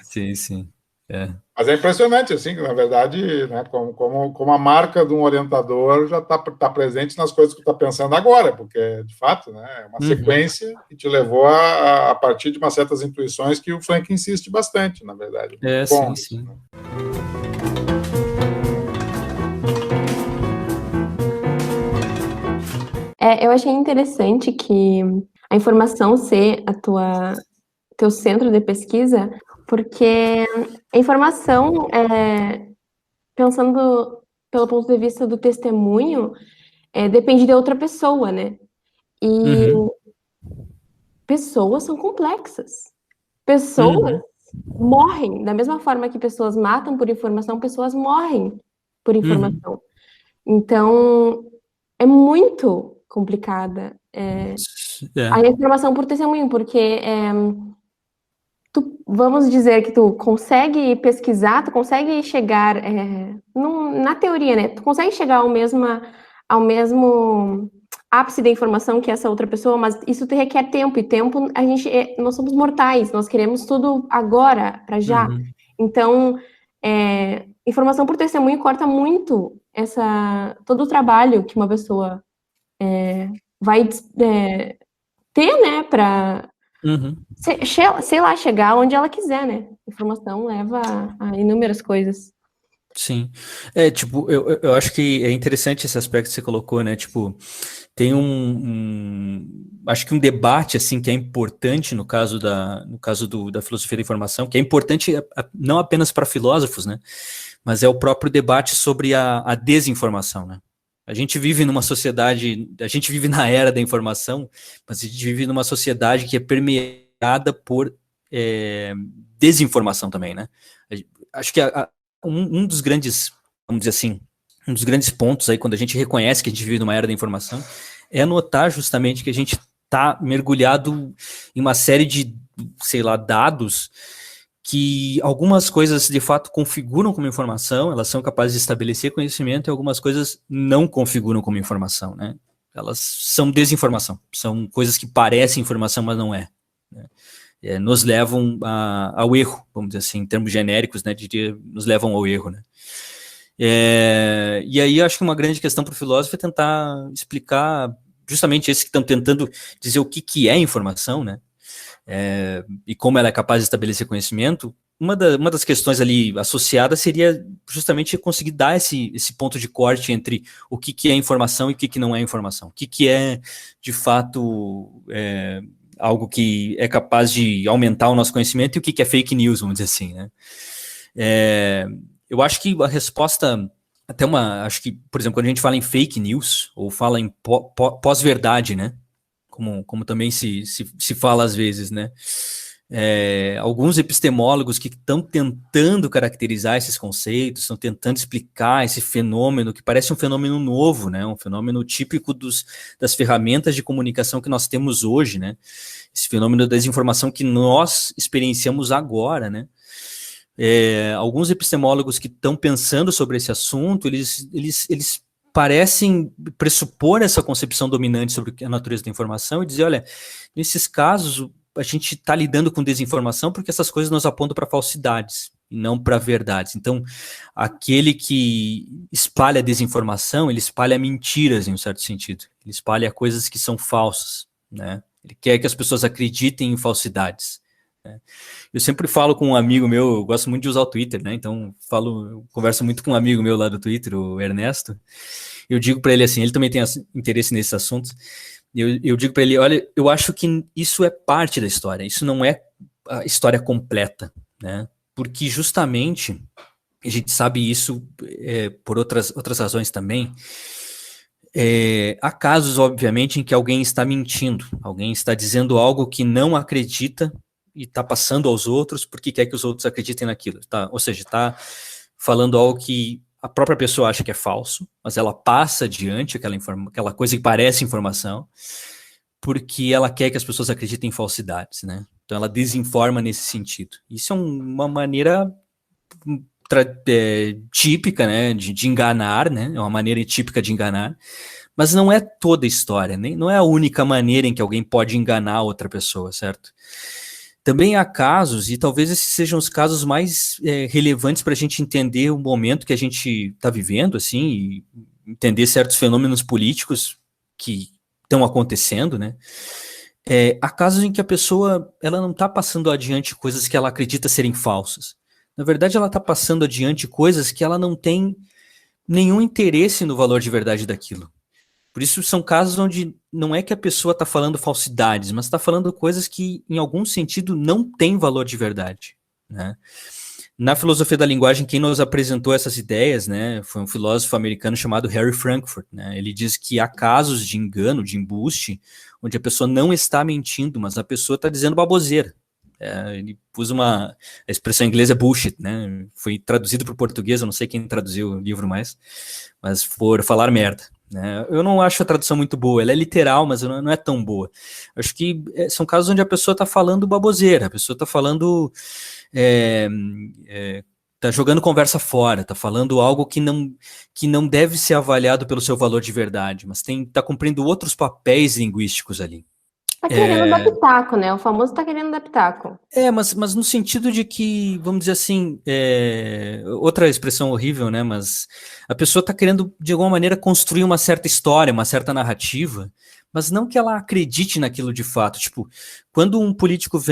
Sim, sim. É. Mas é impressionante, assim, que na verdade, né, como a marca de um orientador já está presente nas coisas que tu está pensando agora, porque, de fato, né, é uma sequência que te levou a partir de umas certas intuições que o Frank insiste bastante, na verdade. Sim, isso, sim. Né? Eu achei interessante que a informação ser teu centro de pesquisa, porque a informação, pensando pelo ponto de vista do testemunho, depende de outra pessoa, né? E pessoas são complexas. Pessoas morrem, da mesma forma que pessoas matam por informação, pessoas morrem por informação. Então, é muito complicada a informação por testemunho, porque vamos dizer que tu consegue pesquisar, tu consegue chegar, na teoria, né? Tu consegue chegar ao mesmo ápice da informação que essa outra pessoa, mas isso te requer tempo, e tempo, nós somos mortais, nós queremos tudo agora, para já. Então, informação por testemunho corta muito todo o trabalho que uma pessoa vai ter, né, para sei lá, chegar onde ela quiser, né? Informação leva a inúmeras coisas. Sim. Eu acho que é interessante esse aspecto que você colocou, né? Tipo, tem acho que um debate, assim, que é importante no caso da filosofia da informação, que é importante não apenas para filósofos, né? Mas é o próprio debate sobre a desinformação, né? A gente vive numa sociedade, a gente vive na era da informação, mas a gente vive numa sociedade que é permeada por desinformação também, né? Acho que um dos grandes, vamos dizer assim, um dos grandes pontos aí, quando a gente reconhece que a gente vive numa era da informação, é notar justamente que a gente está mergulhado em uma série de, sei lá, dados que algumas coisas de fato configuram como informação, elas são capazes de estabelecer conhecimento, e algumas coisas não configuram como informação, né? Elas são desinformação, são coisas que parecem informação, mas não é, né? Nos levam ao erro, vamos dizer assim, em termos genéricos, né? Nos levam ao erro, né? E aí eu acho que uma grande questão para o filósofo é tentar explicar justamente esses que estão tentando dizer o que é informação, né? E como ela é capaz de estabelecer conhecimento. Uma das questões ali associadas seria justamente conseguir dar esse ponto de corte entre o que é informação e o que não é informação. O que é, de fato, algo que é capaz de aumentar o nosso conhecimento e o que é fake news, vamos dizer assim, né? Eu acho que a resposta, acho que, por exemplo, quando a gente fala em fake news, ou fala em pós-verdade, né? Como também se fala às vezes, né? Alguns epistemólogos que estão tentando caracterizar esses conceitos, estão tentando explicar esse fenômeno, que parece um fenômeno novo, né? Um fenômeno típico das ferramentas de comunicação que nós temos hoje, né? Esse fenômeno da desinformação que nós experienciamos agora, né? Alguns epistemólogos que estão pensando sobre esse assunto, eles parecem pressupor essa concepção dominante sobre a natureza da informação e dizer, olha, nesses casos a gente está lidando com desinformação porque essas coisas nos apontam para falsidades e não para verdades. Então, aquele que espalha desinformação, ele espalha mentiras em um certo sentido. Ele espalha coisas que são falsas, né? Ele quer que as pessoas acreditem em falsidades. Eu sempre falo com um amigo meu, eu gosto muito de usar o Twitter, né? Então eu converso muito com um amigo meu lá do Twitter, o Ernesto. Eu digo para ele assim, ele também tem interesse nesses assuntos. Eu digo para ele, olha, eu acho que isso é parte da história, isso não é a história completa, né? Porque justamente, a gente sabe isso por outras razões também, há casos, obviamente, em que alguém está mentindo, alguém está dizendo algo que não acredita e está passando aos outros porque quer que os outros acreditem naquilo, tá? Ou seja, está falando algo que a própria pessoa acha que é falso, mas ela passa adiante aquela coisa que parece informação, porque ela quer que as pessoas acreditem em falsidades, né? Então ela desinforma nesse sentido. Isso é uma maneira típica, né, de enganar, né? É uma maneira típica de enganar, mas não é toda a história, não é a única maneira em que alguém pode enganar outra pessoa, certo? Também há casos, e talvez esses sejam os casos mais relevantes para a gente entender o momento que a gente está vivendo, assim, e entender certos fenômenos políticos que estão acontecendo, né? Há casos em que a pessoa ela não está passando adiante coisas que ela acredita serem falsas. Na verdade, ela está passando adiante coisas que ela não tem nenhum interesse no valor de verdade daquilo. Por isso são casos onde não é que a pessoa está falando falsidades, mas está falando coisas que, em algum sentido, não têm valor de verdade, né? Na filosofia da linguagem, quem nos apresentou essas ideias, né, foi um filósofo americano chamado Harry Frankfurt, né? Ele diz que há casos de engano, de embuste, onde a pessoa não está mentindo, mas a pessoa está dizendo baboseira. Ele usa a expressão em inglês é bullshit, né? Foi traduzido para o português, eu não sei quem traduziu o livro mais, mas for falar merda. Eu não acho a tradução muito boa, ela é literal, mas não é tão boa. Acho que são casos onde a pessoa está falando baboseira, a pessoa está falando, está jogando conversa fora, está falando algo que não deve ser avaliado pelo seu valor de verdade, mas está cumprindo outros papéis linguísticos ali. Tá querendo dar pitaco, né? O famoso tá querendo dar pitaco. Mas no sentido de que, vamos dizer assim, outra expressão horrível, né? Mas a pessoa tá querendo, de alguma maneira, construir uma certa história, uma certa narrativa, mas não que ela acredite naquilo de fato. Tipo, quando um político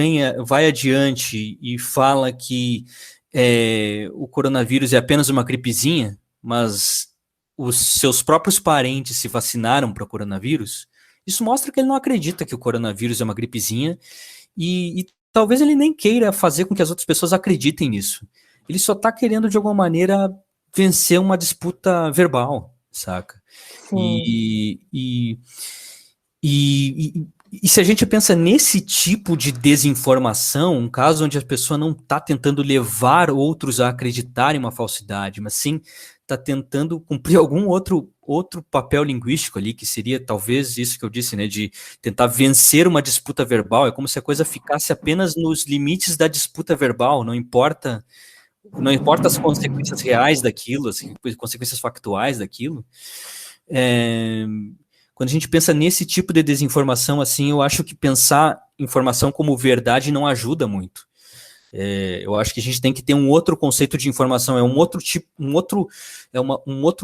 vai adiante e fala que o coronavírus é apenas uma gripezinha, mas os seus próprios parentes se vacinaram para o coronavírus, isso mostra que ele não acredita que o coronavírus é uma gripezinha e talvez ele nem queira fazer com que as outras pessoas acreditem nisso. Ele só está querendo, de alguma maneira, vencer uma disputa verbal, saca? E se a gente pensa nesse tipo de desinformação, um caso onde a pessoa não está tentando levar outros a acreditar em uma falsidade, mas sim está tentando cumprir algum outro papel linguístico ali, que seria talvez isso que eu disse, né, de tentar vencer uma disputa verbal. É como se a coisa ficasse apenas nos limites da disputa verbal, não importa as consequências reais daquilo, as consequências factuais daquilo. Quando a gente pensa nesse tipo de desinformação, assim, eu acho que pensar informação como verdade não ajuda muito. Eu acho que a gente tem que ter um outro conceito de informação, um outro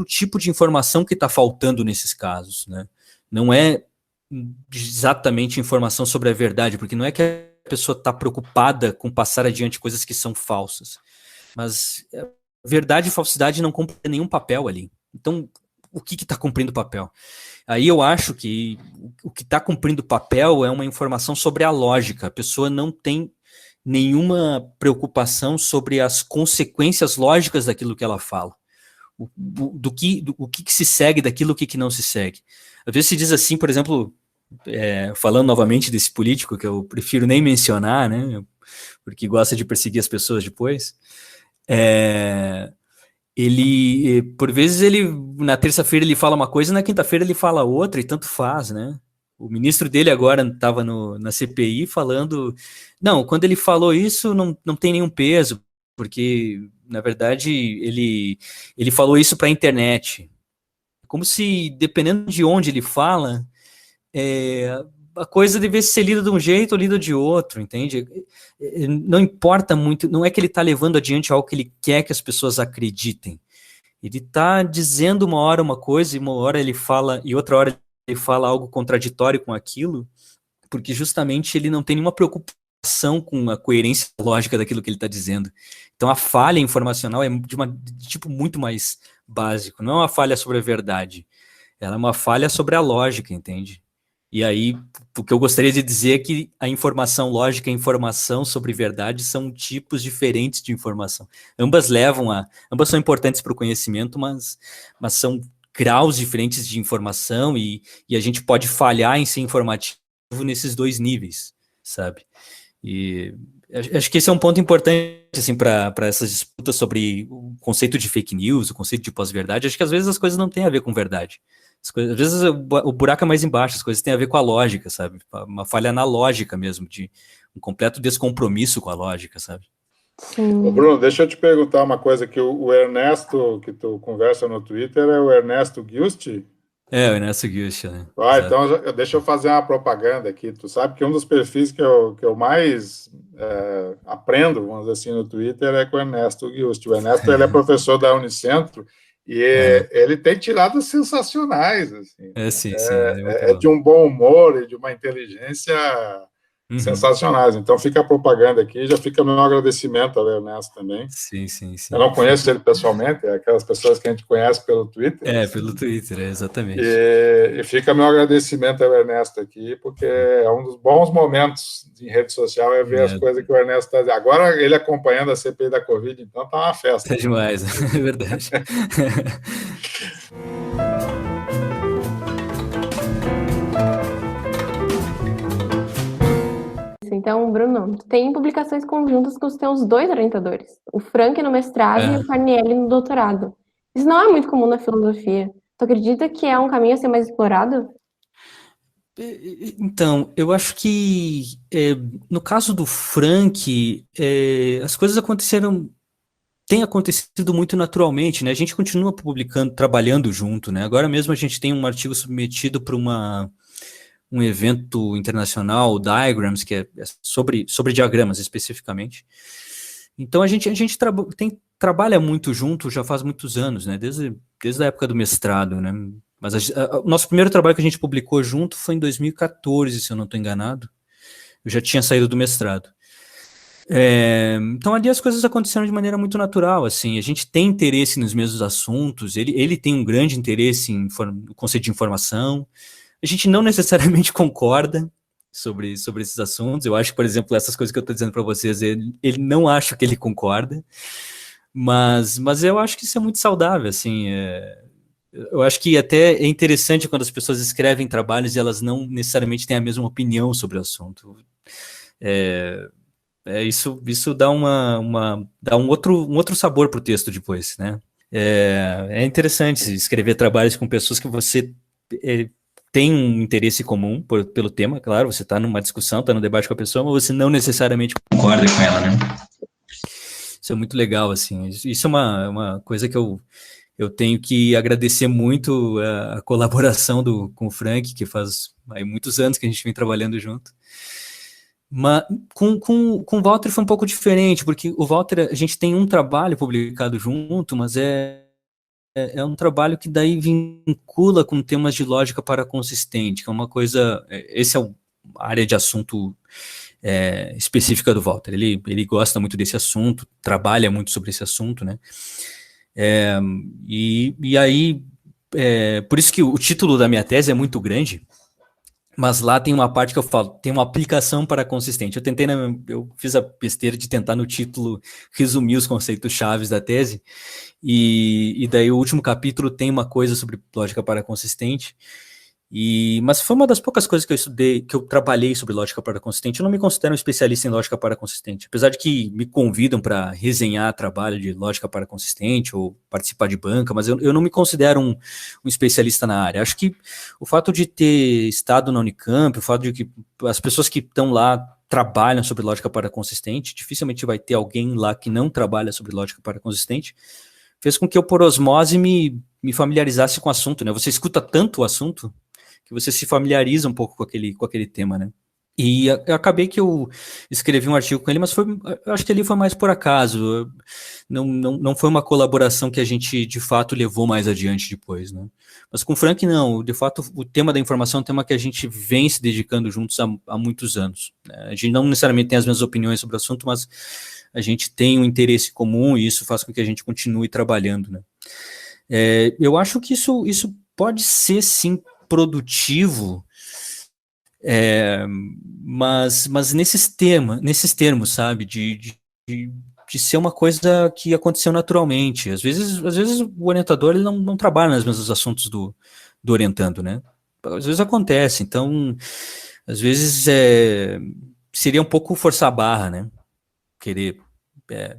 tipo de informação que está faltando nesses casos, né? Não é exatamente informação sobre a verdade, porque não é que a pessoa está preocupada com passar adiante coisas que são falsas, mas verdade e falsidade não cumprem nenhum papel ali. Então, o que está cumprindo papel. Aí eu acho que o que está cumprindo papel é uma informação sobre a lógica. A pessoa não tem nenhuma preocupação sobre as consequências lógicas daquilo que ela fala. O que se segue daquilo, o que não se segue. Às vezes se diz assim, por exemplo, falando novamente desse político, que eu prefiro nem mencionar, né, porque gosta de perseguir as pessoas depois, ele, por vezes, na terça-feira ele fala uma coisa, na quinta-feira ele fala outra, e tanto faz, né? O ministro dele agora estava na CPI falando, não, quando ele falou isso não tem nenhum peso, porque, na verdade, ele falou isso para a internet. Como se, dependendo de onde ele fala, a coisa devesse ser lida de um jeito ou lida de outro, entende? Não importa muito, não é que ele está levando adiante algo que ele quer que as pessoas acreditem. Ele está dizendo uma hora uma coisa, e uma hora ele fala, e outra hora ele fala algo contraditório com aquilo, porque justamente ele não tem nenhuma preocupação com a coerência lógica daquilo que ele está dizendo. Então a falha informacional é de tipo muito mais básico, não é uma falha sobre a verdade, ela é uma falha sobre a lógica, entende? E aí, o que eu gostaria de dizer é que a informação lógica e a informação sobre verdade são tipos diferentes de informação. Ambas são importantes para o conhecimento, mas são graus diferentes de informação e a gente pode falhar em ser informativo nesses dois níveis, sabe? E acho que esse é um ponto importante, assim, para essas disputas sobre o conceito de fake news, o conceito de pós-verdade. Acho que às vezes as coisas não têm a ver com verdade. Às vezes o buraco é mais embaixo, as coisas têm a ver com a lógica, sabe? Uma falha na lógica mesmo, de um completo descompromisso com a lógica, sabe? Ô Bruno, deixa eu te perguntar uma coisa, que o Ernesto, que tu conversa no Twitter, é o Ernesto Giusti? O Ernesto Giusti, né? Então deixa eu fazer uma propaganda aqui. Tu sabe que um dos perfis que eu mais aprendo, vamos dizer assim, no Twitter é com o Ernesto Giusti. O Ernesto ele é professor da Unicentro, e ele tem tiradas sensacionais, assim. Sim, é de um bom humor e de uma inteligência sensacionais. Então fica a propaganda aqui, já fica meu agradecimento ao Ernesto também. Sim. Eu não conheço ele pessoalmente, é aquelas pessoas que a gente conhece pelo Twitter. Pelo Twitter, exatamente. E fica meu agradecimento ao Ernesto aqui, porque é um dos bons momentos em rede social ver as coisas que o Ernesto está dizendo. Agora ele acompanhando a CPI da Covid, então tá uma festa. Tá demais, é verdade. Então, Bruno, tu tem publicações conjuntas com os teus dois orientadores, o Frank no mestrado e o Carnielli no doutorado. Isso não é muito comum na filosofia. Tu acredita que é um caminho a ser mais explorado? Então, eu acho que no caso do Frank, as coisas têm acontecido muito naturalmente, né? A gente continua publicando, trabalhando junto, né? Agora mesmo a gente tem um artigo submetido para um evento internacional, o Diagrams, que é sobre diagramas especificamente. Então a gente trabalha muito junto já faz muitos anos, né? Desde a época do mestrado, né? Mas o nosso primeiro trabalho que a gente publicou junto foi em 2014, se eu não estou enganado. Eu já tinha saído do mestrado. Então ali as coisas aconteceram de maneira muito natural, assim. A gente tem interesse nos mesmos assuntos, ele tem um grande interesse no conceito de informação. A gente não necessariamente concorda sobre esses assuntos. Eu acho que, por exemplo, essas coisas que eu estou dizendo para vocês, ele não acha que ele concorda, mas eu acho que isso é muito saudável, assim. Eu acho que até é interessante quando as pessoas escrevem trabalhos e elas não necessariamente têm a mesma opinião sobre o assunto. Isso dá dá um outro sabor para o texto depois, né? É interessante escrever trabalhos com pessoas que você tem um interesse comum pelo tema, claro, você está numa discussão, está no debate com a pessoa, mas você não necessariamente concorda com ela, né? Isso é muito legal, assim. Isso é uma coisa que eu tenho que agradecer muito a colaboração com o Frank, que faz aí muitos anos que a gente vem trabalhando junto. Mas com o Walter foi um pouco diferente, porque o Walter, a gente tem um trabalho publicado junto, mas é um trabalho que daí vincula com temas de lógica paraconsistente, que é uma coisa, esse é a área de assunto específica do Walter. Ele gosta muito desse assunto, trabalha muito sobre esse assunto, né? E aí por isso que o título da minha tese é muito grande, mas lá tem uma parte que eu falo, tem uma aplicação para consistente. Eu fiz a besteira de tentar no título resumir os conceitos chaves da tese, e daí o último capítulo tem uma coisa sobre lógica para consistente, mas foi uma das poucas coisas que eu estudei, que eu trabalhei sobre lógica para consistente. Eu não me considero um especialista em lógica para consistente, apesar de que me convidam para resenhar trabalho de lógica para consistente ou participar de banca, mas eu não me considero um especialista na área. Acho que o fato de ter estado na Unicamp, o fato de que as pessoas que estão lá trabalham sobre lógica para consistente, dificilmente vai ter alguém lá que não trabalha sobre lógica para consistente, fez com que eu, por osmose, me familiarizasse com o assunto, né? Você escuta tanto o assunto que você se familiariza um pouco com aquele tema, né? E eu acabei que eu escrevi um artigo com ele, mas eu acho que ali foi mais por acaso. Não foi uma colaboração que a gente, de fato, levou mais adiante depois, né? Mas com o Frank, não. De fato, o tema da informação é um tema que a gente vem se dedicando juntos há muitos anos, né? A gente não necessariamente tem as mesmas opiniões sobre o assunto, mas a gente tem um interesse comum e isso faz com que a gente continue trabalhando, né? Eu acho que isso pode ser, sim, produtivo, mas nesses termos, sabe, de ser uma coisa que aconteceu naturalmente. Às vezes o orientador ele não trabalha nos mesmos assuntos do orientando, né? Às vezes acontece, então, às vezes seria um pouco forçar a barra, né? Querer,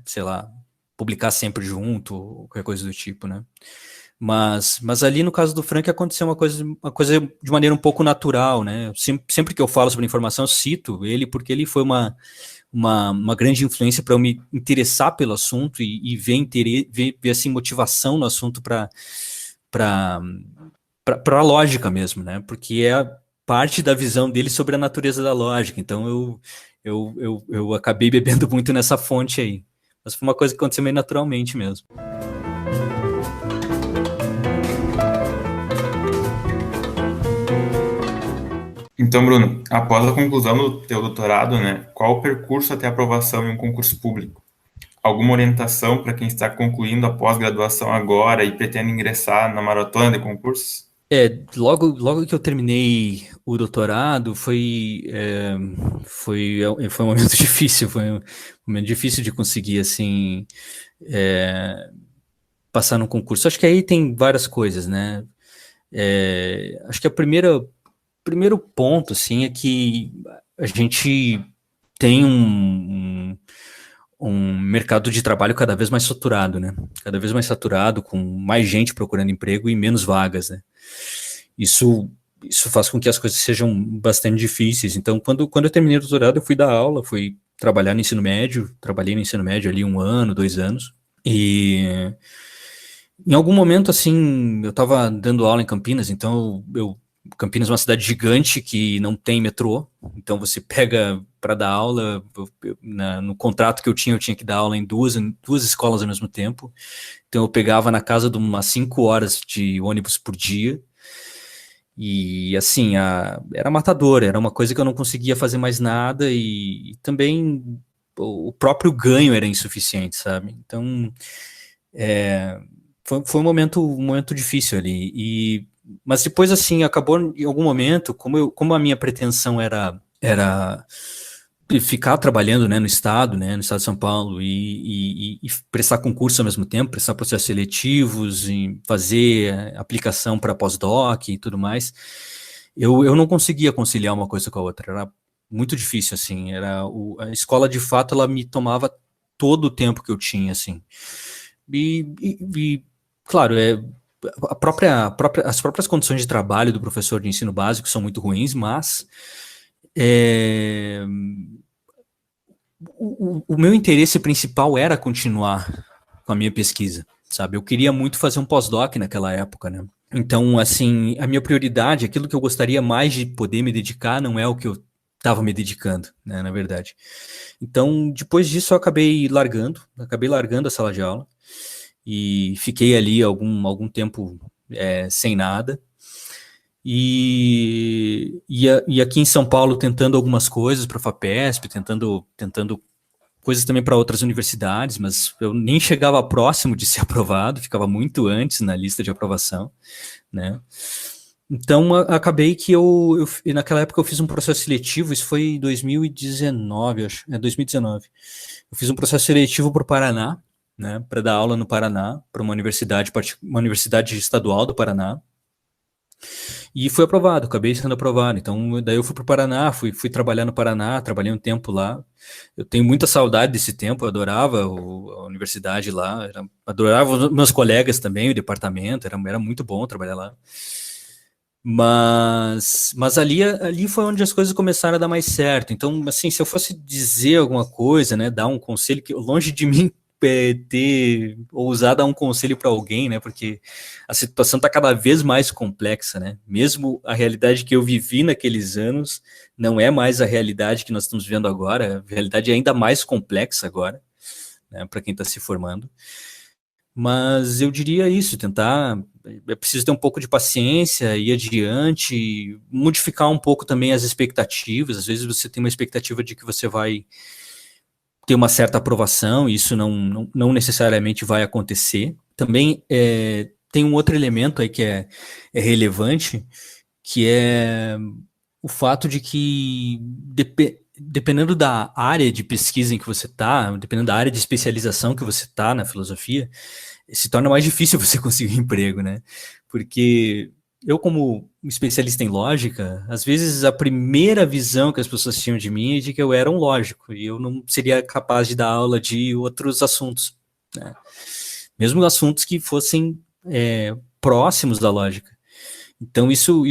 sei lá, publicar sempre junto, ou qualquer coisa do tipo, né? Mas ali no caso do Frank aconteceu uma coisa de maneira um pouco natural, né? Sempre que eu falo sobre informação, eu cito ele porque ele foi uma grande influência para eu me interessar pelo assunto e ver assim, motivação no assunto para a lógica mesmo, né? Porque é parte da visão dele sobre a natureza da lógica. Então eu acabei bebendo muito nessa fonte aí. Mas foi uma coisa que aconteceu meio naturalmente mesmo. Então, Bruno, após a conclusão do teu doutorado, né, qual o percurso até a aprovação em um concurso público? Alguma orientação para quem está concluindo a pós-graduação agora e pretende ingressar na maratona de concursos? Logo que eu terminei o doutorado, foi um momento difícil, foi um momento difícil de conseguir, assim, passar no concurso. Acho que aí tem várias coisas, né? Acho que primeiro ponto, assim, é que a gente tem um mercado de trabalho cada vez mais saturado, né? Cada vez mais saturado, com mais gente procurando emprego e menos vagas, né? Isso faz com que as coisas sejam bastante difíceis. Então, quando eu terminei o doutorado, eu fui dar aula, fui trabalhar no ensino médio, trabalhei no ensino médio ali 1 ano, 2 anos, e em algum momento, assim, eu estava dando aula em Campinas, então Campinas é uma cidade gigante que não tem metrô, então você pega para dar aula, no contrato que eu tinha que dar aula em duas escolas ao mesmo tempo, então eu pegava na casa de umas 5 horas de ônibus por dia, e assim, era matador, era uma coisa que eu não conseguia fazer mais nada, e também o próprio ganho era insuficiente, sabe? Então, foi um momento difícil ali, mas depois, assim, acabou em algum momento, como a minha pretensão era ficar trabalhando, né, no estado de São Paulo e prestar concurso ao mesmo tempo, prestar processos seletivos e fazer aplicação para pós-doc e tudo mais, eu não conseguia conciliar uma coisa com a outra, era muito difícil, assim, a escola, de fato, ela me tomava todo o tempo que eu tinha, assim, claro, as próprias condições de trabalho do professor de ensino básico são muito ruins, mas o meu interesse principal era continuar com a minha pesquisa, sabe? Eu queria muito fazer um pós-doc naquela época, né? Então, assim, a minha prioridade, aquilo que eu gostaria mais de poder me dedicar, não é o que eu estava me dedicando, né, na verdade. Então, depois disso, eu acabei largando a sala de aula, e fiquei ali algum tempo sem nada, e aqui em São Paulo tentando algumas coisas para a FAPESP, tentando coisas também para outras universidades, mas eu nem chegava próximo de ser aprovado, ficava muito antes na lista de aprovação, né? Então, acabei que naquela época eu fiz um processo seletivo, isso foi em 2019, acho, 2019. Eu fiz um processo seletivo para o Paraná, né, para dar aula no Paraná, para uma universidade estadual do Paraná, e fui aprovado, acabei sendo aprovado. Então, daí eu fui para o Paraná, fui trabalhar no Paraná, trabalhei um tempo lá. Eu tenho muita saudade desse tempo, eu adorava a universidade lá, adorava os meus colegas também, o departamento, era muito bom trabalhar lá. Mas ali foi onde as coisas começaram a dar mais certo. Então, assim, se eu fosse dizer alguma coisa, né, dar um conselho, que longe de mim ousar dar um conselho para alguém, né, porque a situação está cada vez mais complexa, né, mesmo a realidade que eu vivi naqueles anos não é mais a realidade que nós estamos vivendo agora, a realidade é ainda mais complexa agora, né, para quem está se formando. Mas eu diria isso, é preciso ter um pouco de paciência, ir adiante, modificar um pouco também as expectativas. Às vezes você tem uma expectativa de que você vai ter uma certa aprovação, e isso não necessariamente vai acontecer. Também tem um outro elemento aí que é relevante, que é o fato de que dependendo da área de pesquisa em que você está, dependendo da área de especialização que você está na filosofia, se torna mais difícil você conseguir emprego, né? Porque eu, como especialista em lógica, às vezes a primeira visão que as pessoas tinham de mim é de que eu era um lógico, e eu não seria capaz de dar aula de outros assuntos, né? Mesmo assuntos que fossem próximos da lógica. Então isso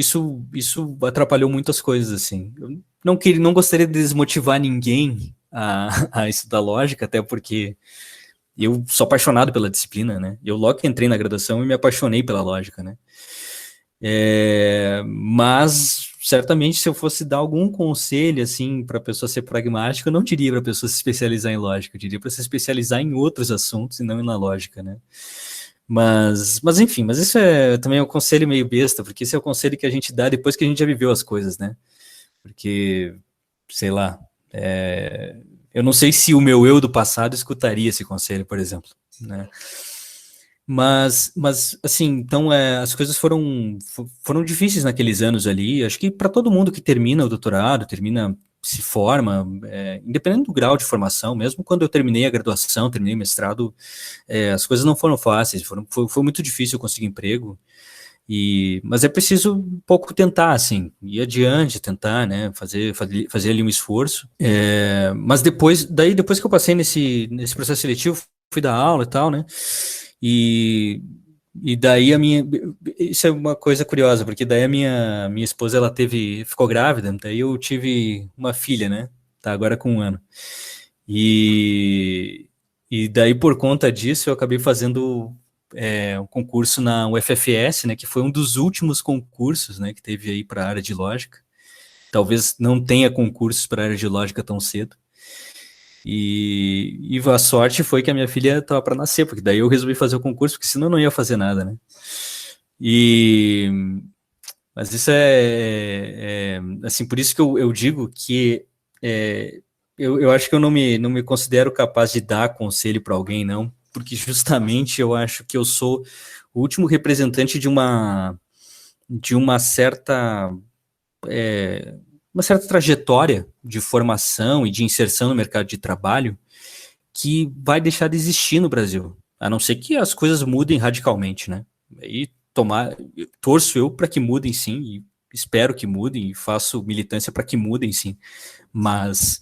atrapalhou muitas coisas, assim. Eu não gostaria de desmotivar ninguém a estudar lógica, até porque eu sou apaixonado pela disciplina, né? Eu logo que entrei na graduação, eu me apaixonei pela lógica, né? Mas certamente se eu fosse dar algum conselho, assim, para a pessoa ser pragmática, eu não diria para a pessoa se especializar em lógica, eu diria para se especializar em outros assuntos e não na lógica, né? Mas enfim, mas isso também é um conselho meio besta, porque esse é o conselho que a gente dá depois que a gente já viveu as coisas, né? Porque, sei lá, eu não sei se o meu eu do passado escutaria esse conselho, por exemplo, né? Mas assim, então as coisas foram difíceis naqueles anos ali. Acho que para todo mundo que termina o doutorado, se forma, independente do grau de formação, mesmo quando eu terminei a graduação, terminei o mestrado, as coisas não foram fáceis, foi muito difícil conseguir emprego. Mas é preciso um pouco tentar, assim, ir adiante, tentar, né, fazer ali um esforço. Mas depois que eu passei nesse processo seletivo, fui dar aula e tal, né, e daí isso é uma coisa curiosa, porque daí a minha esposa, ela ficou grávida, daí eu tive uma filha, né, tá agora com 1 ano. E daí, por conta disso, eu acabei fazendo um concurso na UFFS, né, que foi um dos últimos concursos, né, que teve aí para a área de lógica. Talvez não tenha concursos para a área de lógica tão cedo. E a sorte foi que a minha filha estava para nascer, porque daí eu resolvi fazer o concurso, porque senão eu não ia fazer nada, né? Mas isso assim, por isso que eu digo que eu acho que eu não me considero capaz de dar conselho para alguém, não, porque justamente eu acho que eu sou o último representante de uma certa trajetória de formação e de inserção no mercado de trabalho que vai deixar de existir no Brasil, a não ser que as coisas mudem radicalmente, né? E torço eu para que mudem, sim, e espero que mudem, e faço militância para que mudem, sim, mas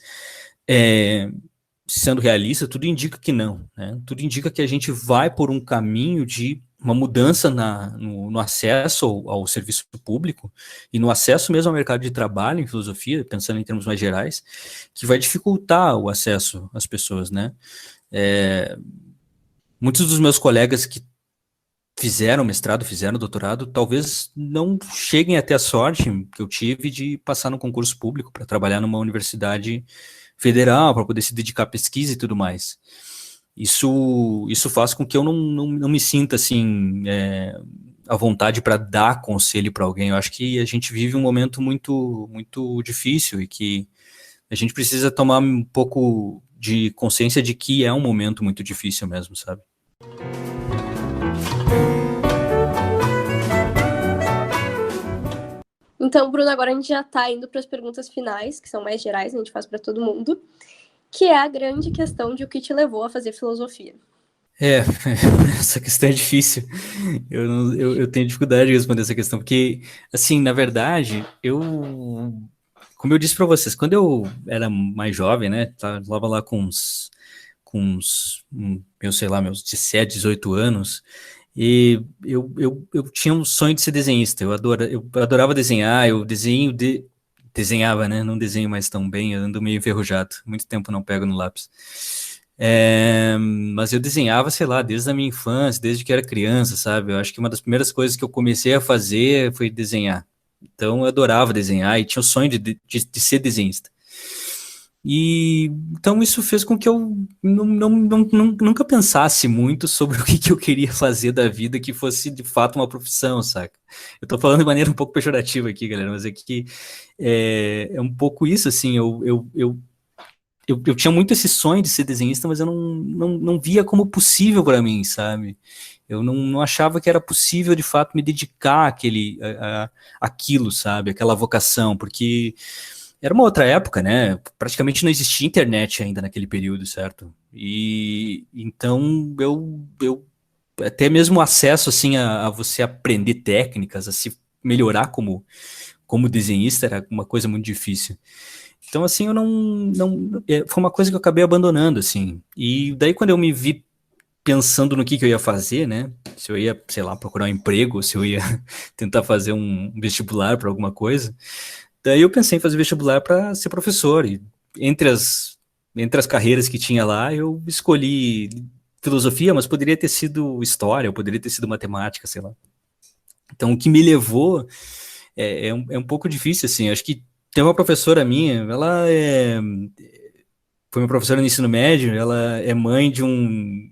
sendo realista, tudo indica que não, né? Tudo indica que a gente vai por um caminho de uma mudança no acesso ao serviço público e no acesso mesmo ao mercado de trabalho em filosofia, pensando em termos mais gerais, que vai dificultar o acesso às pessoas, né? Muitos dos meus colegas que fizeram mestrado, fizeram doutorado, talvez não cheguem a ter a sorte que eu tive de passar no concurso público para trabalhar numa universidade federal, para poder se dedicar à pesquisa e tudo mais. Isso faz com que eu não me sinta assim à vontade para dar conselho para alguém. Eu acho que a gente vive um momento muito, muito difícil e que a gente precisa tomar um pouco de consciência de que é um momento muito difícil mesmo, sabe? Então, Bruno, agora a gente já está indo para as perguntas finais, que são mais gerais, a gente faz para todo mundo, que é a grande questão de o que te levou a fazer filosofia. Essa questão é difícil. Eu tenho dificuldade de responder essa questão, porque, assim, na verdade, como eu disse para vocês, quando eu era mais jovem, né, tava lá com meus 17, 18 anos, e eu tinha um sonho de ser desenhista. Eu adorava desenhar, desenhava, né, não desenho mais tão bem, eu ando meio enferrujado, muito tempo não pego no lápis. Mas eu desenhava, sei lá, desde a minha infância, desde que era criança, sabe? Eu acho que uma das primeiras coisas que eu comecei a fazer foi desenhar. Então eu adorava desenhar e tinha o sonho de ser desenhista. E então isso fez com que eu nunca pensasse muito sobre o que eu queria fazer da vida que fosse de fato uma profissão, saca? Eu tô falando de maneira um pouco pejorativa aqui, galera, mas é que é um pouco isso, assim, eu tinha muito esse sonho de ser desenhista, mas eu não via como possível para mim, sabe? Eu não achava que era possível, de fato, me dedicar àquilo, sabe? Aquela vocação, porque era uma outra época, né? Praticamente não existia internet ainda naquele período, certo? E então eu até mesmo acesso, assim, a você aprender técnicas, a se melhorar como desenhista era uma coisa muito difícil. Então, assim, foi uma coisa que eu acabei abandonando, assim. E daí, quando eu me vi pensando no que eu ia fazer, né? Se eu ia, sei lá, procurar um emprego, se eu ia tentar fazer um vestibular para alguma coisa. Daí eu pensei em fazer vestibular para ser professor. E entre as carreiras que tinha lá, eu escolhi filosofia, mas poderia ter sido história, ou poderia ter sido matemática, sei lá. Então, o que me levou é um pouco difícil, assim. Acho que tem uma professora minha, ela foi minha professora no ensino médio, ela é mãe de um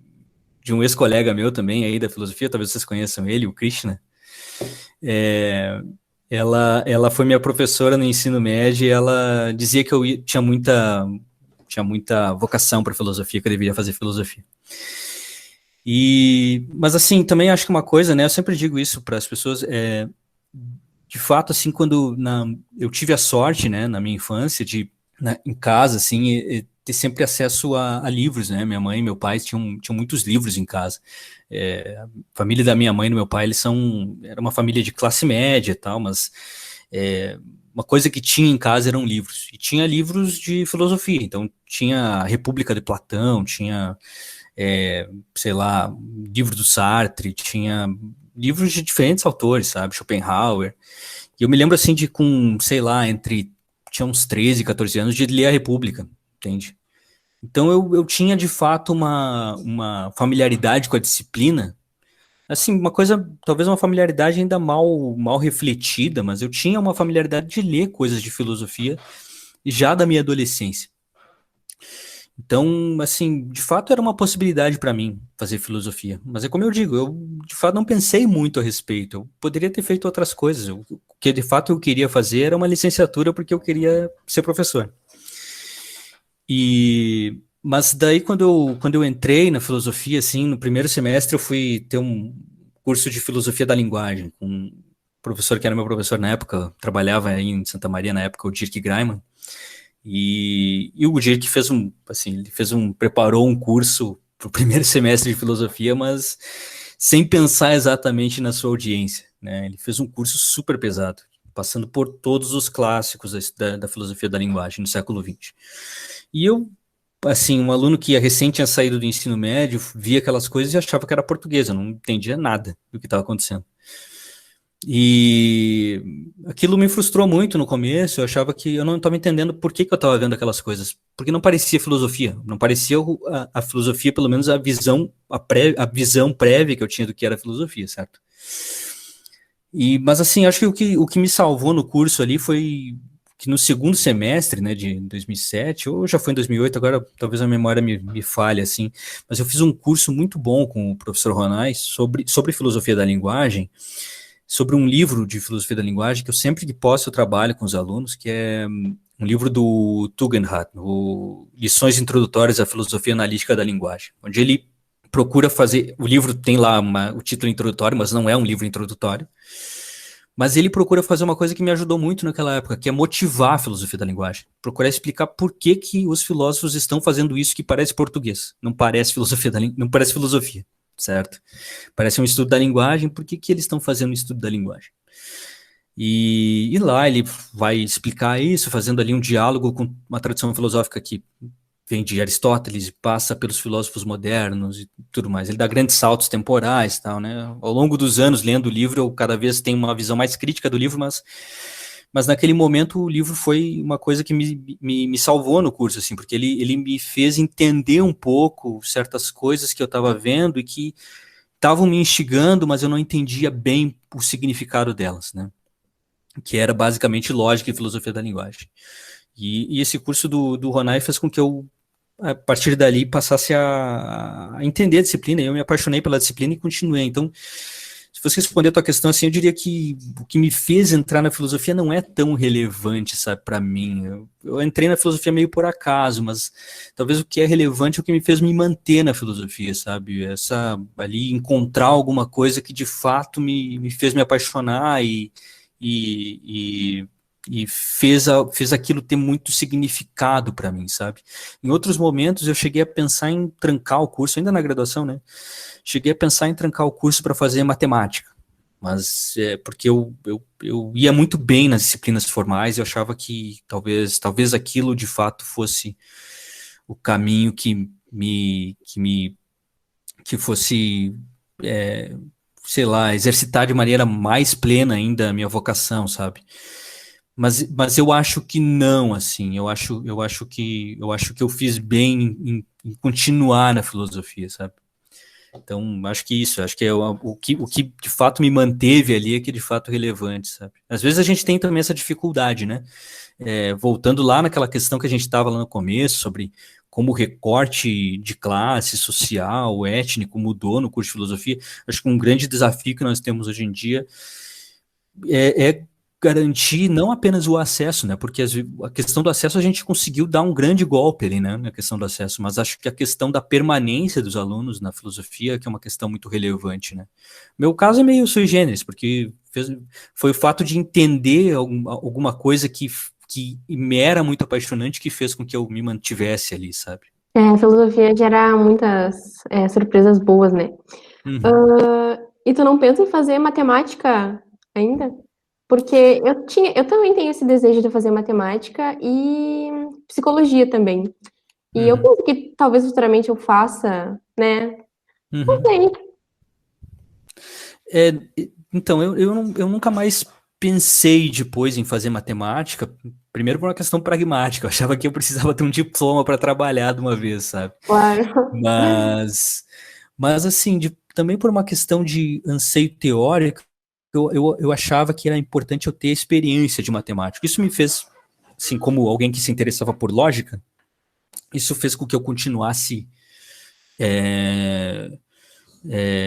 ex-colega meu também aí da filosofia, talvez vocês conheçam ele, o Krishna. Ela foi minha professora no ensino médio e ela dizia que eu tinha muita vocação para filosofia, que eu deveria fazer filosofia. Mas assim, também acho que uma coisa, né, eu sempre digo isso para as pessoas, de fato, assim, quando eu tive a sorte, né, na minha infância, em casa, assim, ter sempre acesso a livros, né, minha mãe e meu pai tinham muitos livros em casa. A família da minha mãe e do meu pai, era uma família de classe média e tal, mas uma coisa que tinha em casa eram livros, e tinha livros de filosofia, então tinha a República de Platão, tinha, sei lá, livro do Sartre, tinha livros de diferentes autores, sabe, Schopenhauer, e eu me lembro, assim, sei lá, tinha uns 13, 14 anos, de ler a República, entende? Então eu tinha, de fato, uma familiaridade com a disciplina, assim, uma coisa, talvez uma familiaridade ainda mal refletida, mas eu tinha uma familiaridade de ler coisas de filosofia já da minha adolescência. Então, assim, de fato era uma possibilidade para mim fazer filosofia. Mas é como eu digo, eu de fato não pensei muito a respeito. Eu poderia ter feito outras coisas. O que de fato eu queria fazer era uma licenciatura porque eu queria ser professor. Mas daí quando eu entrei na filosofia, assim, no primeiro semestre eu fui ter um curso de filosofia da linguagem com um professor que era meu professor na época, trabalhava aí em Santa Maria na época, o Dirk Greiman. E o Dirk preparou um curso para o primeiro semestre de filosofia, mas sem pensar exatamente na sua audiência, né? Ele fez um curso super pesado, passando por todos os clássicos da filosofia da linguagem no século XX. E eu, assim, um aluno que recém tinha saído do ensino médio, via aquelas coisas e achava que era português, eu não entendia nada do que estava acontecendo. E aquilo me frustrou muito no começo, eu achava que eu não estava entendendo por que eu estava vendo aquelas coisas, porque não parecia filosofia, não parecia a filosofia, pelo menos a visão prévia que eu tinha do que era filosofia, certo? Mas assim, acho que o que me salvou no curso ali foi que no segundo semestre, né, de 2007, ou já foi em 2008, agora talvez a memória me falhe, assim, mas eu fiz um curso muito bom com o professor Ronais sobre filosofia da linguagem, sobre um livro de filosofia da linguagem que eu sempre que posso eu trabalho com os alunos, que é um livro do Tugendhat, Lições Introdutórias à Filosofia Analítica da Linguagem, onde ele procura fazer, o livro tem lá o título introdutório, mas não é um livro introdutório, mas ele procura fazer uma coisa que me ajudou muito naquela época, que é motivar a filosofia da linguagem, procurar explicar por que que os filósofos estão fazendo isso que parece português, não parece filosofia, certo? Parece um estudo da linguagem, por que que eles estão fazendo um estudo da linguagem? E lá ele vai explicar isso, fazendo ali um diálogo com uma tradição filosófica que vem de Aristóteles e passa pelos filósofos modernos e tudo mais. Ele dá grandes saltos temporais e tal, né? Ao longo dos anos, lendo o livro, eu cada vez tenho uma visão mais crítica do livro, mas naquele momento o livro foi uma coisa que me salvou no curso, assim, porque ele me fez entender um pouco certas coisas que eu estava vendo e que estavam me instigando, mas eu não entendia bem o significado delas, né? Que era basicamente lógica e filosofia da linguagem. E esse curso do Ronay fez com que eu, a partir dali, passasse a entender a disciplina. Eu me apaixonei pela disciplina e continuei. Então, se você responder a tua questão, assim, eu diria que o que me fez entrar na filosofia não é tão relevante, sabe, para mim. Eu entrei na filosofia meio por acaso, mas talvez o que é relevante é o que me fez me manter na filosofia, sabe? Ali, encontrar alguma coisa que de fato me fez me apaixonar e fez aquilo ter muito significado para mim, sabe? Em outros momentos eu cheguei a pensar em trancar o curso, ainda na graduação, né? Cheguei a pensar em trancar o curso para fazer matemática, mas porque eu ia muito bem nas disciplinas formais e eu achava que talvez aquilo de fato fosse o caminho que fosse sei lá, exercitar de maneira mais plena ainda a minha vocação, sabe? Mas eu acho que não, assim, eu acho que eu fiz bem em continuar na filosofia, sabe? Então, acho que o que de fato me manteve ali é que de fato é relevante, sabe? Às vezes a gente tem também essa dificuldade, né? Voltando lá naquela questão que a gente estava lá no começo, sobre como o recorte de classe, social, étnico mudou no curso de filosofia, acho que um grande desafio que nós temos hoje em dia é garantir não apenas o acesso, né? Porque a questão do acesso a gente conseguiu dar um grande golpe ali, né? Na questão do acesso, mas acho que a questão da permanência dos alunos na filosofia que é uma questão muito relevante, né? Meu caso é meio sui generis, porque foi o fato de entender alguma coisa que me era muito apaixonante que fez com que eu me mantivesse ali, sabe? A filosofia gera muitas surpresas boas, né? Uhum. E tu não pensa em fazer matemática ainda? Porque eu também tenho esse desejo de fazer matemática e psicologia também. E eu penso que talvez futuramente eu faça, né? Não sei. Então, eu nunca mais pensei depois em fazer matemática, primeiro por uma questão pragmática, eu achava que eu precisava ter um diploma para trabalhar de uma vez, sabe? Claro. Mas assim, também por uma questão de anseio teórico, eu achava que era importante eu ter experiência de matemática. Isso me fez, assim, como alguém que se interessava por lógica, isso fez com que eu continuasse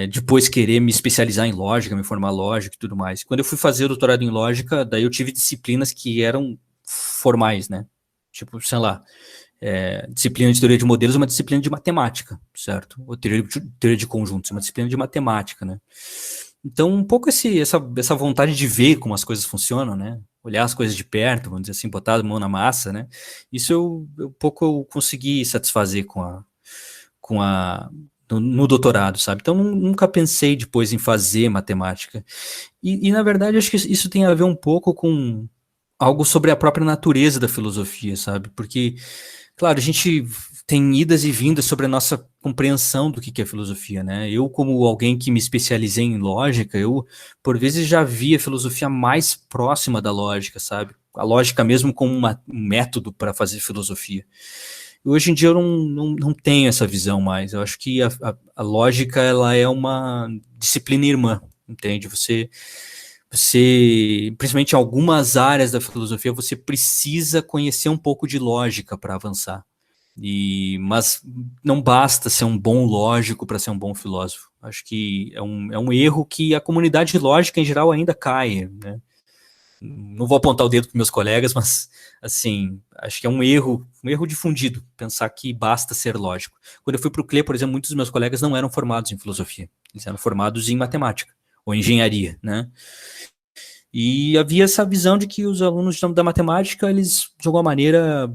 depois querer me especializar em lógica, me formar lógica e tudo mais. Quando eu fui fazer o doutorado em lógica, daí eu tive disciplinas que eram formais, né? Tipo, sei lá, disciplina de teoria de modelos é uma disciplina de matemática, certo? Ou teoria de conjuntos, é uma disciplina de matemática, né? Então, um pouco essa vontade de ver como as coisas funcionam, né? Olhar as coisas de perto, vamos dizer assim, botar a mão na massa, né? Isso um pouco eu consegui satisfazer no doutorado, sabe? Então, nunca pensei depois em fazer matemática. E, na verdade, acho que isso tem a ver um pouco com algo sobre a própria natureza da filosofia, sabe? Porque, claro, a gente tem idas e vindas sobre a nossa compreensão do que é filosofia, né? Eu, como alguém que me especializei em lógica, eu, por vezes, já vi a filosofia mais próxima da lógica, sabe? A lógica mesmo como um método para fazer filosofia. Hoje em dia eu não tenho essa visão mais. Eu acho que a lógica ela é uma disciplina irmã, entende? Você, principalmente em algumas áreas da filosofia, você precisa conhecer um pouco de lógica para avançar. Mas não basta ser um bom lógico para ser um bom filósofo. Acho que é um erro que a comunidade lógica em geral ainda cai, né? Não vou apontar o dedo para meus colegas, mas, assim, acho que é um erro difundido, pensar que basta ser lógico. Quando eu fui para o CLE, por exemplo, muitos dos meus colegas não eram formados em filosofia, eles eram formados em matemática, ou engenharia, né? E havia essa visão de que os alunos da matemática, eles, de alguma maneira,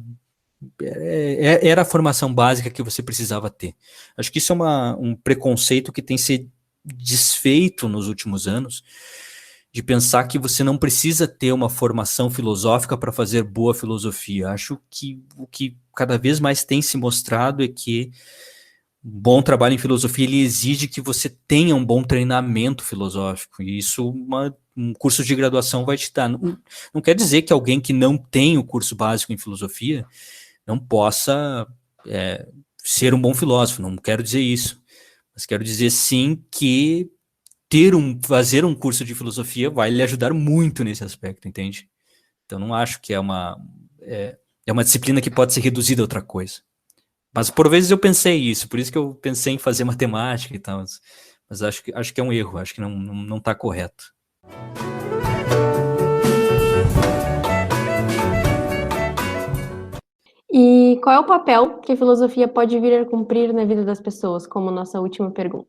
era a formação básica que você precisava ter. Acho que isso é um preconceito que tem se desfeito nos últimos anos, de pensar que você não precisa ter uma formação filosófica para fazer boa filosofia. Acho que o que cada vez mais tem se mostrado é que um bom trabalho em filosofia ele exige que você tenha um bom treinamento filosófico, e isso um curso de graduação vai te dar. Não quer dizer que alguém que não tem o curso básico em filosofia não possa ser um bom filósofo, não quero dizer isso, mas quero dizer sim que fazer um curso de filosofia vai lhe ajudar muito nesse aspecto, entende? Então não acho que é uma disciplina que pode ser reduzida a outra coisa. Mas por vezes eu pensei isso, por isso que eu pensei em fazer matemática e tal, mas acho que é um erro, acho que não está correto. E qual é o papel que a filosofia pode vir a cumprir na vida das pessoas, como nossa última pergunta?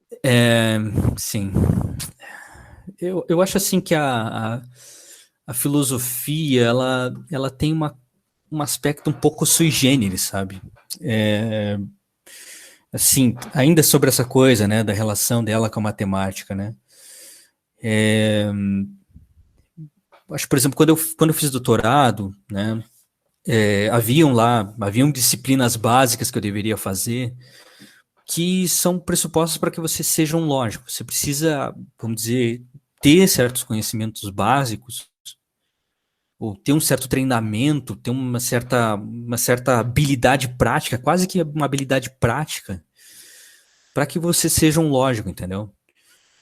Sim. Eu acho assim que a filosofia, ela tem um aspecto um pouco sui generis, sabe? Assim, ainda sobre essa coisa, né, da relação dela com a matemática, né? Acho, por exemplo, quando eu fiz doutorado, né, haviam disciplinas básicas que eu deveria fazer que são pressupostos para que você seja um lógico. Você precisa, vamos dizer, ter certos conhecimentos básicos, ou ter um certo treinamento, ter uma certa habilidade prática, quase que uma habilidade prática, para que você seja um lógico, entendeu?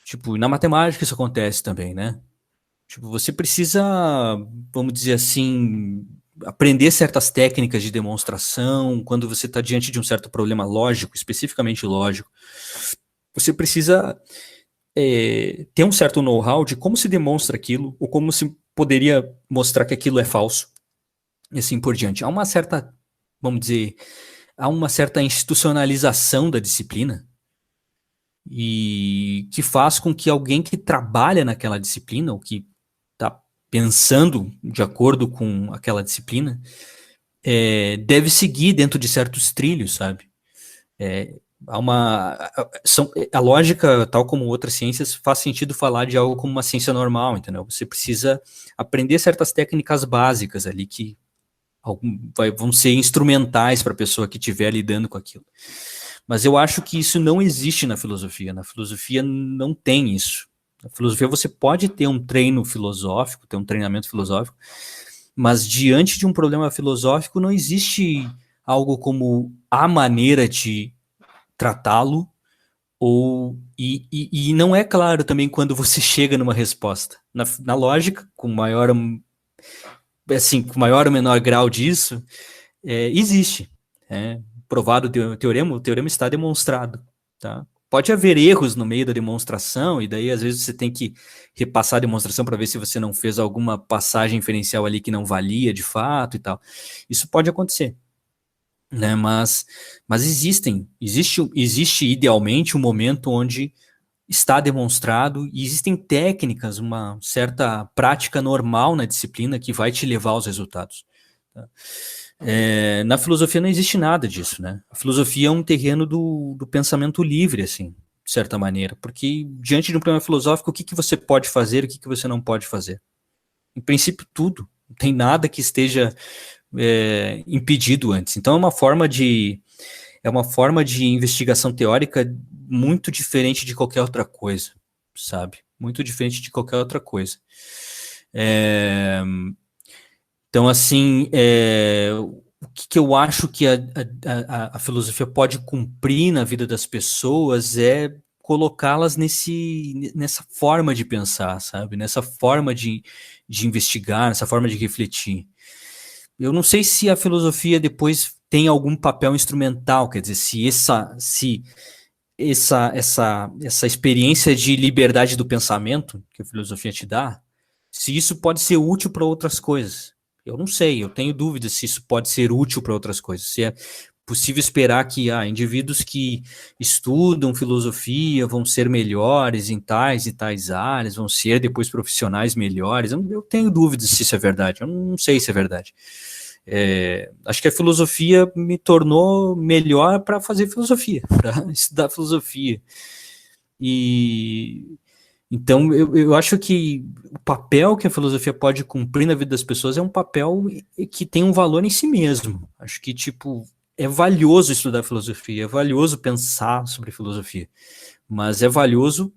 Tipo, na matemática isso acontece também, né? Tipo, você precisa, vamos dizer assim, aprender certas técnicas de demonstração quando você está diante de um certo problema lógico, especificamente lógico. Você precisa ter um certo know-how de como se demonstra aquilo, ou como se poderia mostrar que aquilo é falso, e assim por diante. Há uma certa, vamos dizer, institucionalização da disciplina, e que faz com que alguém que trabalha naquela disciplina, ou que está pensando de acordo com aquela disciplina, deve seguir dentro de certos trilhos, sabe? A lógica, tal como outras ciências, faz sentido falar de algo como uma ciência normal, entendeu? Você precisa aprender certas técnicas básicas ali que vão ser instrumentais para a pessoa que estiver lidando com aquilo. Mas eu acho que isso não existe na filosofia. Na filosofia não tem isso. Na filosofia você pode ter um treino filosófico, ter um treinamento filosófico, mas diante de um problema filosófico não existe algo como a maneira de tratá-lo, e não é claro também quando você chega numa resposta. Na lógica, com maior ou menor grau disso, existe. Provado o teorema está demonstrado. Tá? Pode haver erros no meio da demonstração, e daí às vezes você tem que repassar a demonstração para ver se você não fez alguma passagem inferencial ali que não valia de fato e tal. Isso pode acontecer. Né, mas existe idealmente um momento onde está demonstrado, e existem técnicas, uma certa prática normal na disciplina que vai te levar aos resultados. Tá? Na filosofia não existe nada disso, né? A filosofia é um terreno do pensamento livre, assim, de certa maneira, porque diante de um problema filosófico, o que você pode fazer e o que você não pode fazer? Em princípio, tudo. Não tem nada que esteja impedido antes. Então é uma forma de investigação teórica muito diferente de qualquer outra coisa, sabe? Muito diferente de qualquer outra coisa. Então, assim, o que eu acho que a filosofia pode cumprir na vida das pessoas é colocá-las nessa forma de pensar, sabe? Nessa forma de investigar, nessa forma de refletir. Eu não sei se a filosofia depois tem algum papel instrumental, quer dizer, se essa experiência de liberdade do pensamento que a filosofia te dá, se isso pode ser útil para outras coisas. Eu não sei, eu tenho dúvidas se isso pode ser útil para outras coisas, se é possível esperar que indivíduos que estudam filosofia vão ser melhores em tais e tais áreas, vão ser depois profissionais melhores. Eu tenho dúvidas se isso é verdade, eu não sei se é verdade. Acho que a filosofia me tornou melhor para fazer filosofia, para estudar filosofia. E então eu acho que o papel que a filosofia pode cumprir na vida das pessoas é um papel que tem um valor em si mesmo. Acho que, tipo, é valioso estudar filosofia, é valioso pensar sobre filosofia, mas é valioso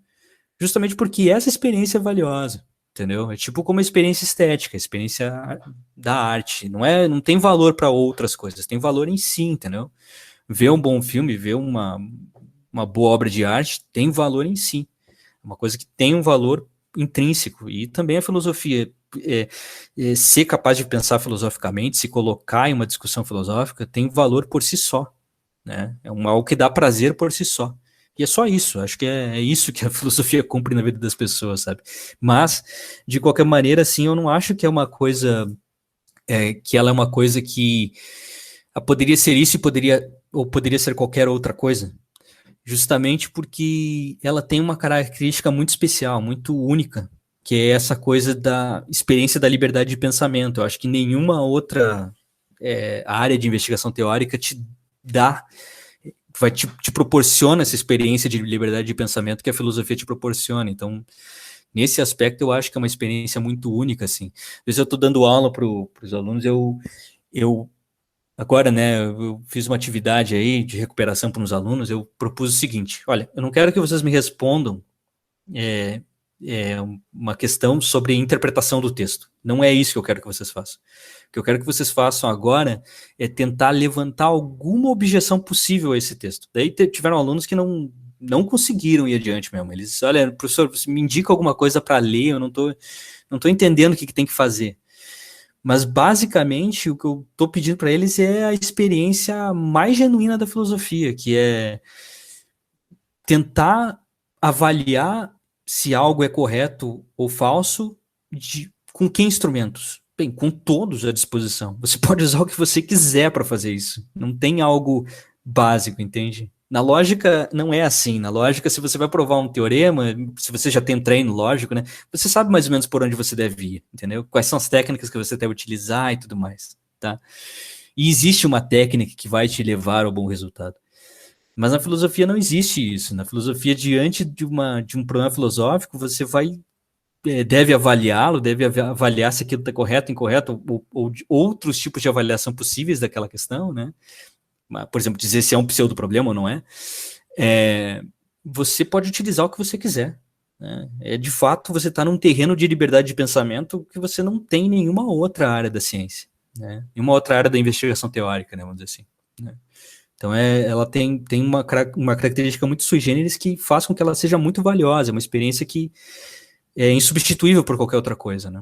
justamente porque essa experiência é valiosa, entendeu? É tipo como a experiência estética, a experiência da arte, não tem valor para outras coisas, tem valor em si, entendeu? Ver um bom filme, ver uma boa obra de arte tem valor em si, uma coisa que tem um valor intrínseco, e também a filosofia, ser capaz de pensar filosoficamente, se colocar em uma discussão filosófica, tem valor por si só, né? É algo que dá prazer por si só. E é só isso, acho que é isso que a filosofia cumpre na vida das pessoas, sabe? Mas, de qualquer maneira, assim, eu não acho que é uma coisa, que ela é uma coisa que poderia ser isso ou poderia ser qualquer outra coisa, justamente porque ela tem uma característica muito especial, muito única, que é essa coisa da experiência da liberdade de pensamento. Eu acho que nenhuma outra área de investigação teórica te proporciona essa experiência de liberdade de pensamento que a filosofia te proporciona. Então, nesse aspecto, eu acho que é uma experiência muito única, assim. Às vezes eu estou dando aula para os alunos, agora, né, eu fiz uma atividade aí de recuperação para uns alunos, eu propus o seguinte: olha, eu não quero que vocês me respondam uma questão sobre interpretação do texto. Não é isso que eu quero que vocês façam. O que eu quero que vocês façam agora é tentar levantar alguma objeção possível a esse texto. Daí tiveram alunos que não conseguiram ir adiante mesmo. Eles, olha, professor, você me indica alguma coisa para ler, eu não tô entendendo o que tem que fazer. Mas, basicamente, o que eu estou pedindo para eles é a experiência mais genuína da filosofia, que é tentar avaliar se algo é correto ou falso, com que instrumentos? Bem, com todos à disposição. Você pode usar o que você quiser para fazer isso. Não tem algo básico, entende? Na lógica, não é assim. Na lógica, se você vai provar um teorema, se você já tem um treino lógico, né, você sabe mais ou menos por onde você deve ir, entendeu? Quais são as técnicas que você deve utilizar e tudo mais, tá? E existe uma técnica que vai te levar ao bom resultado. Mas na filosofia não existe isso. Na filosofia, diante de um problema filosófico, você deve avaliá-lo, deve avaliar se aquilo está correto, incorreto, ou de outros tipos de avaliação possíveis daquela questão, né? Por exemplo, dizer se é um pseudo-problema ou não é. Você pode utilizar o que você quiser, né? De fato, você está num terreno de liberdade de pensamento que você não tem em nenhuma outra área da ciência, né? Nenhuma outra área da investigação teórica, né, vamos dizer assim, né? Então, ela tem uma característica muito sui generis que faz com que ela seja muito valiosa, uma experiência que é insubstituível por qualquer outra coisa, né?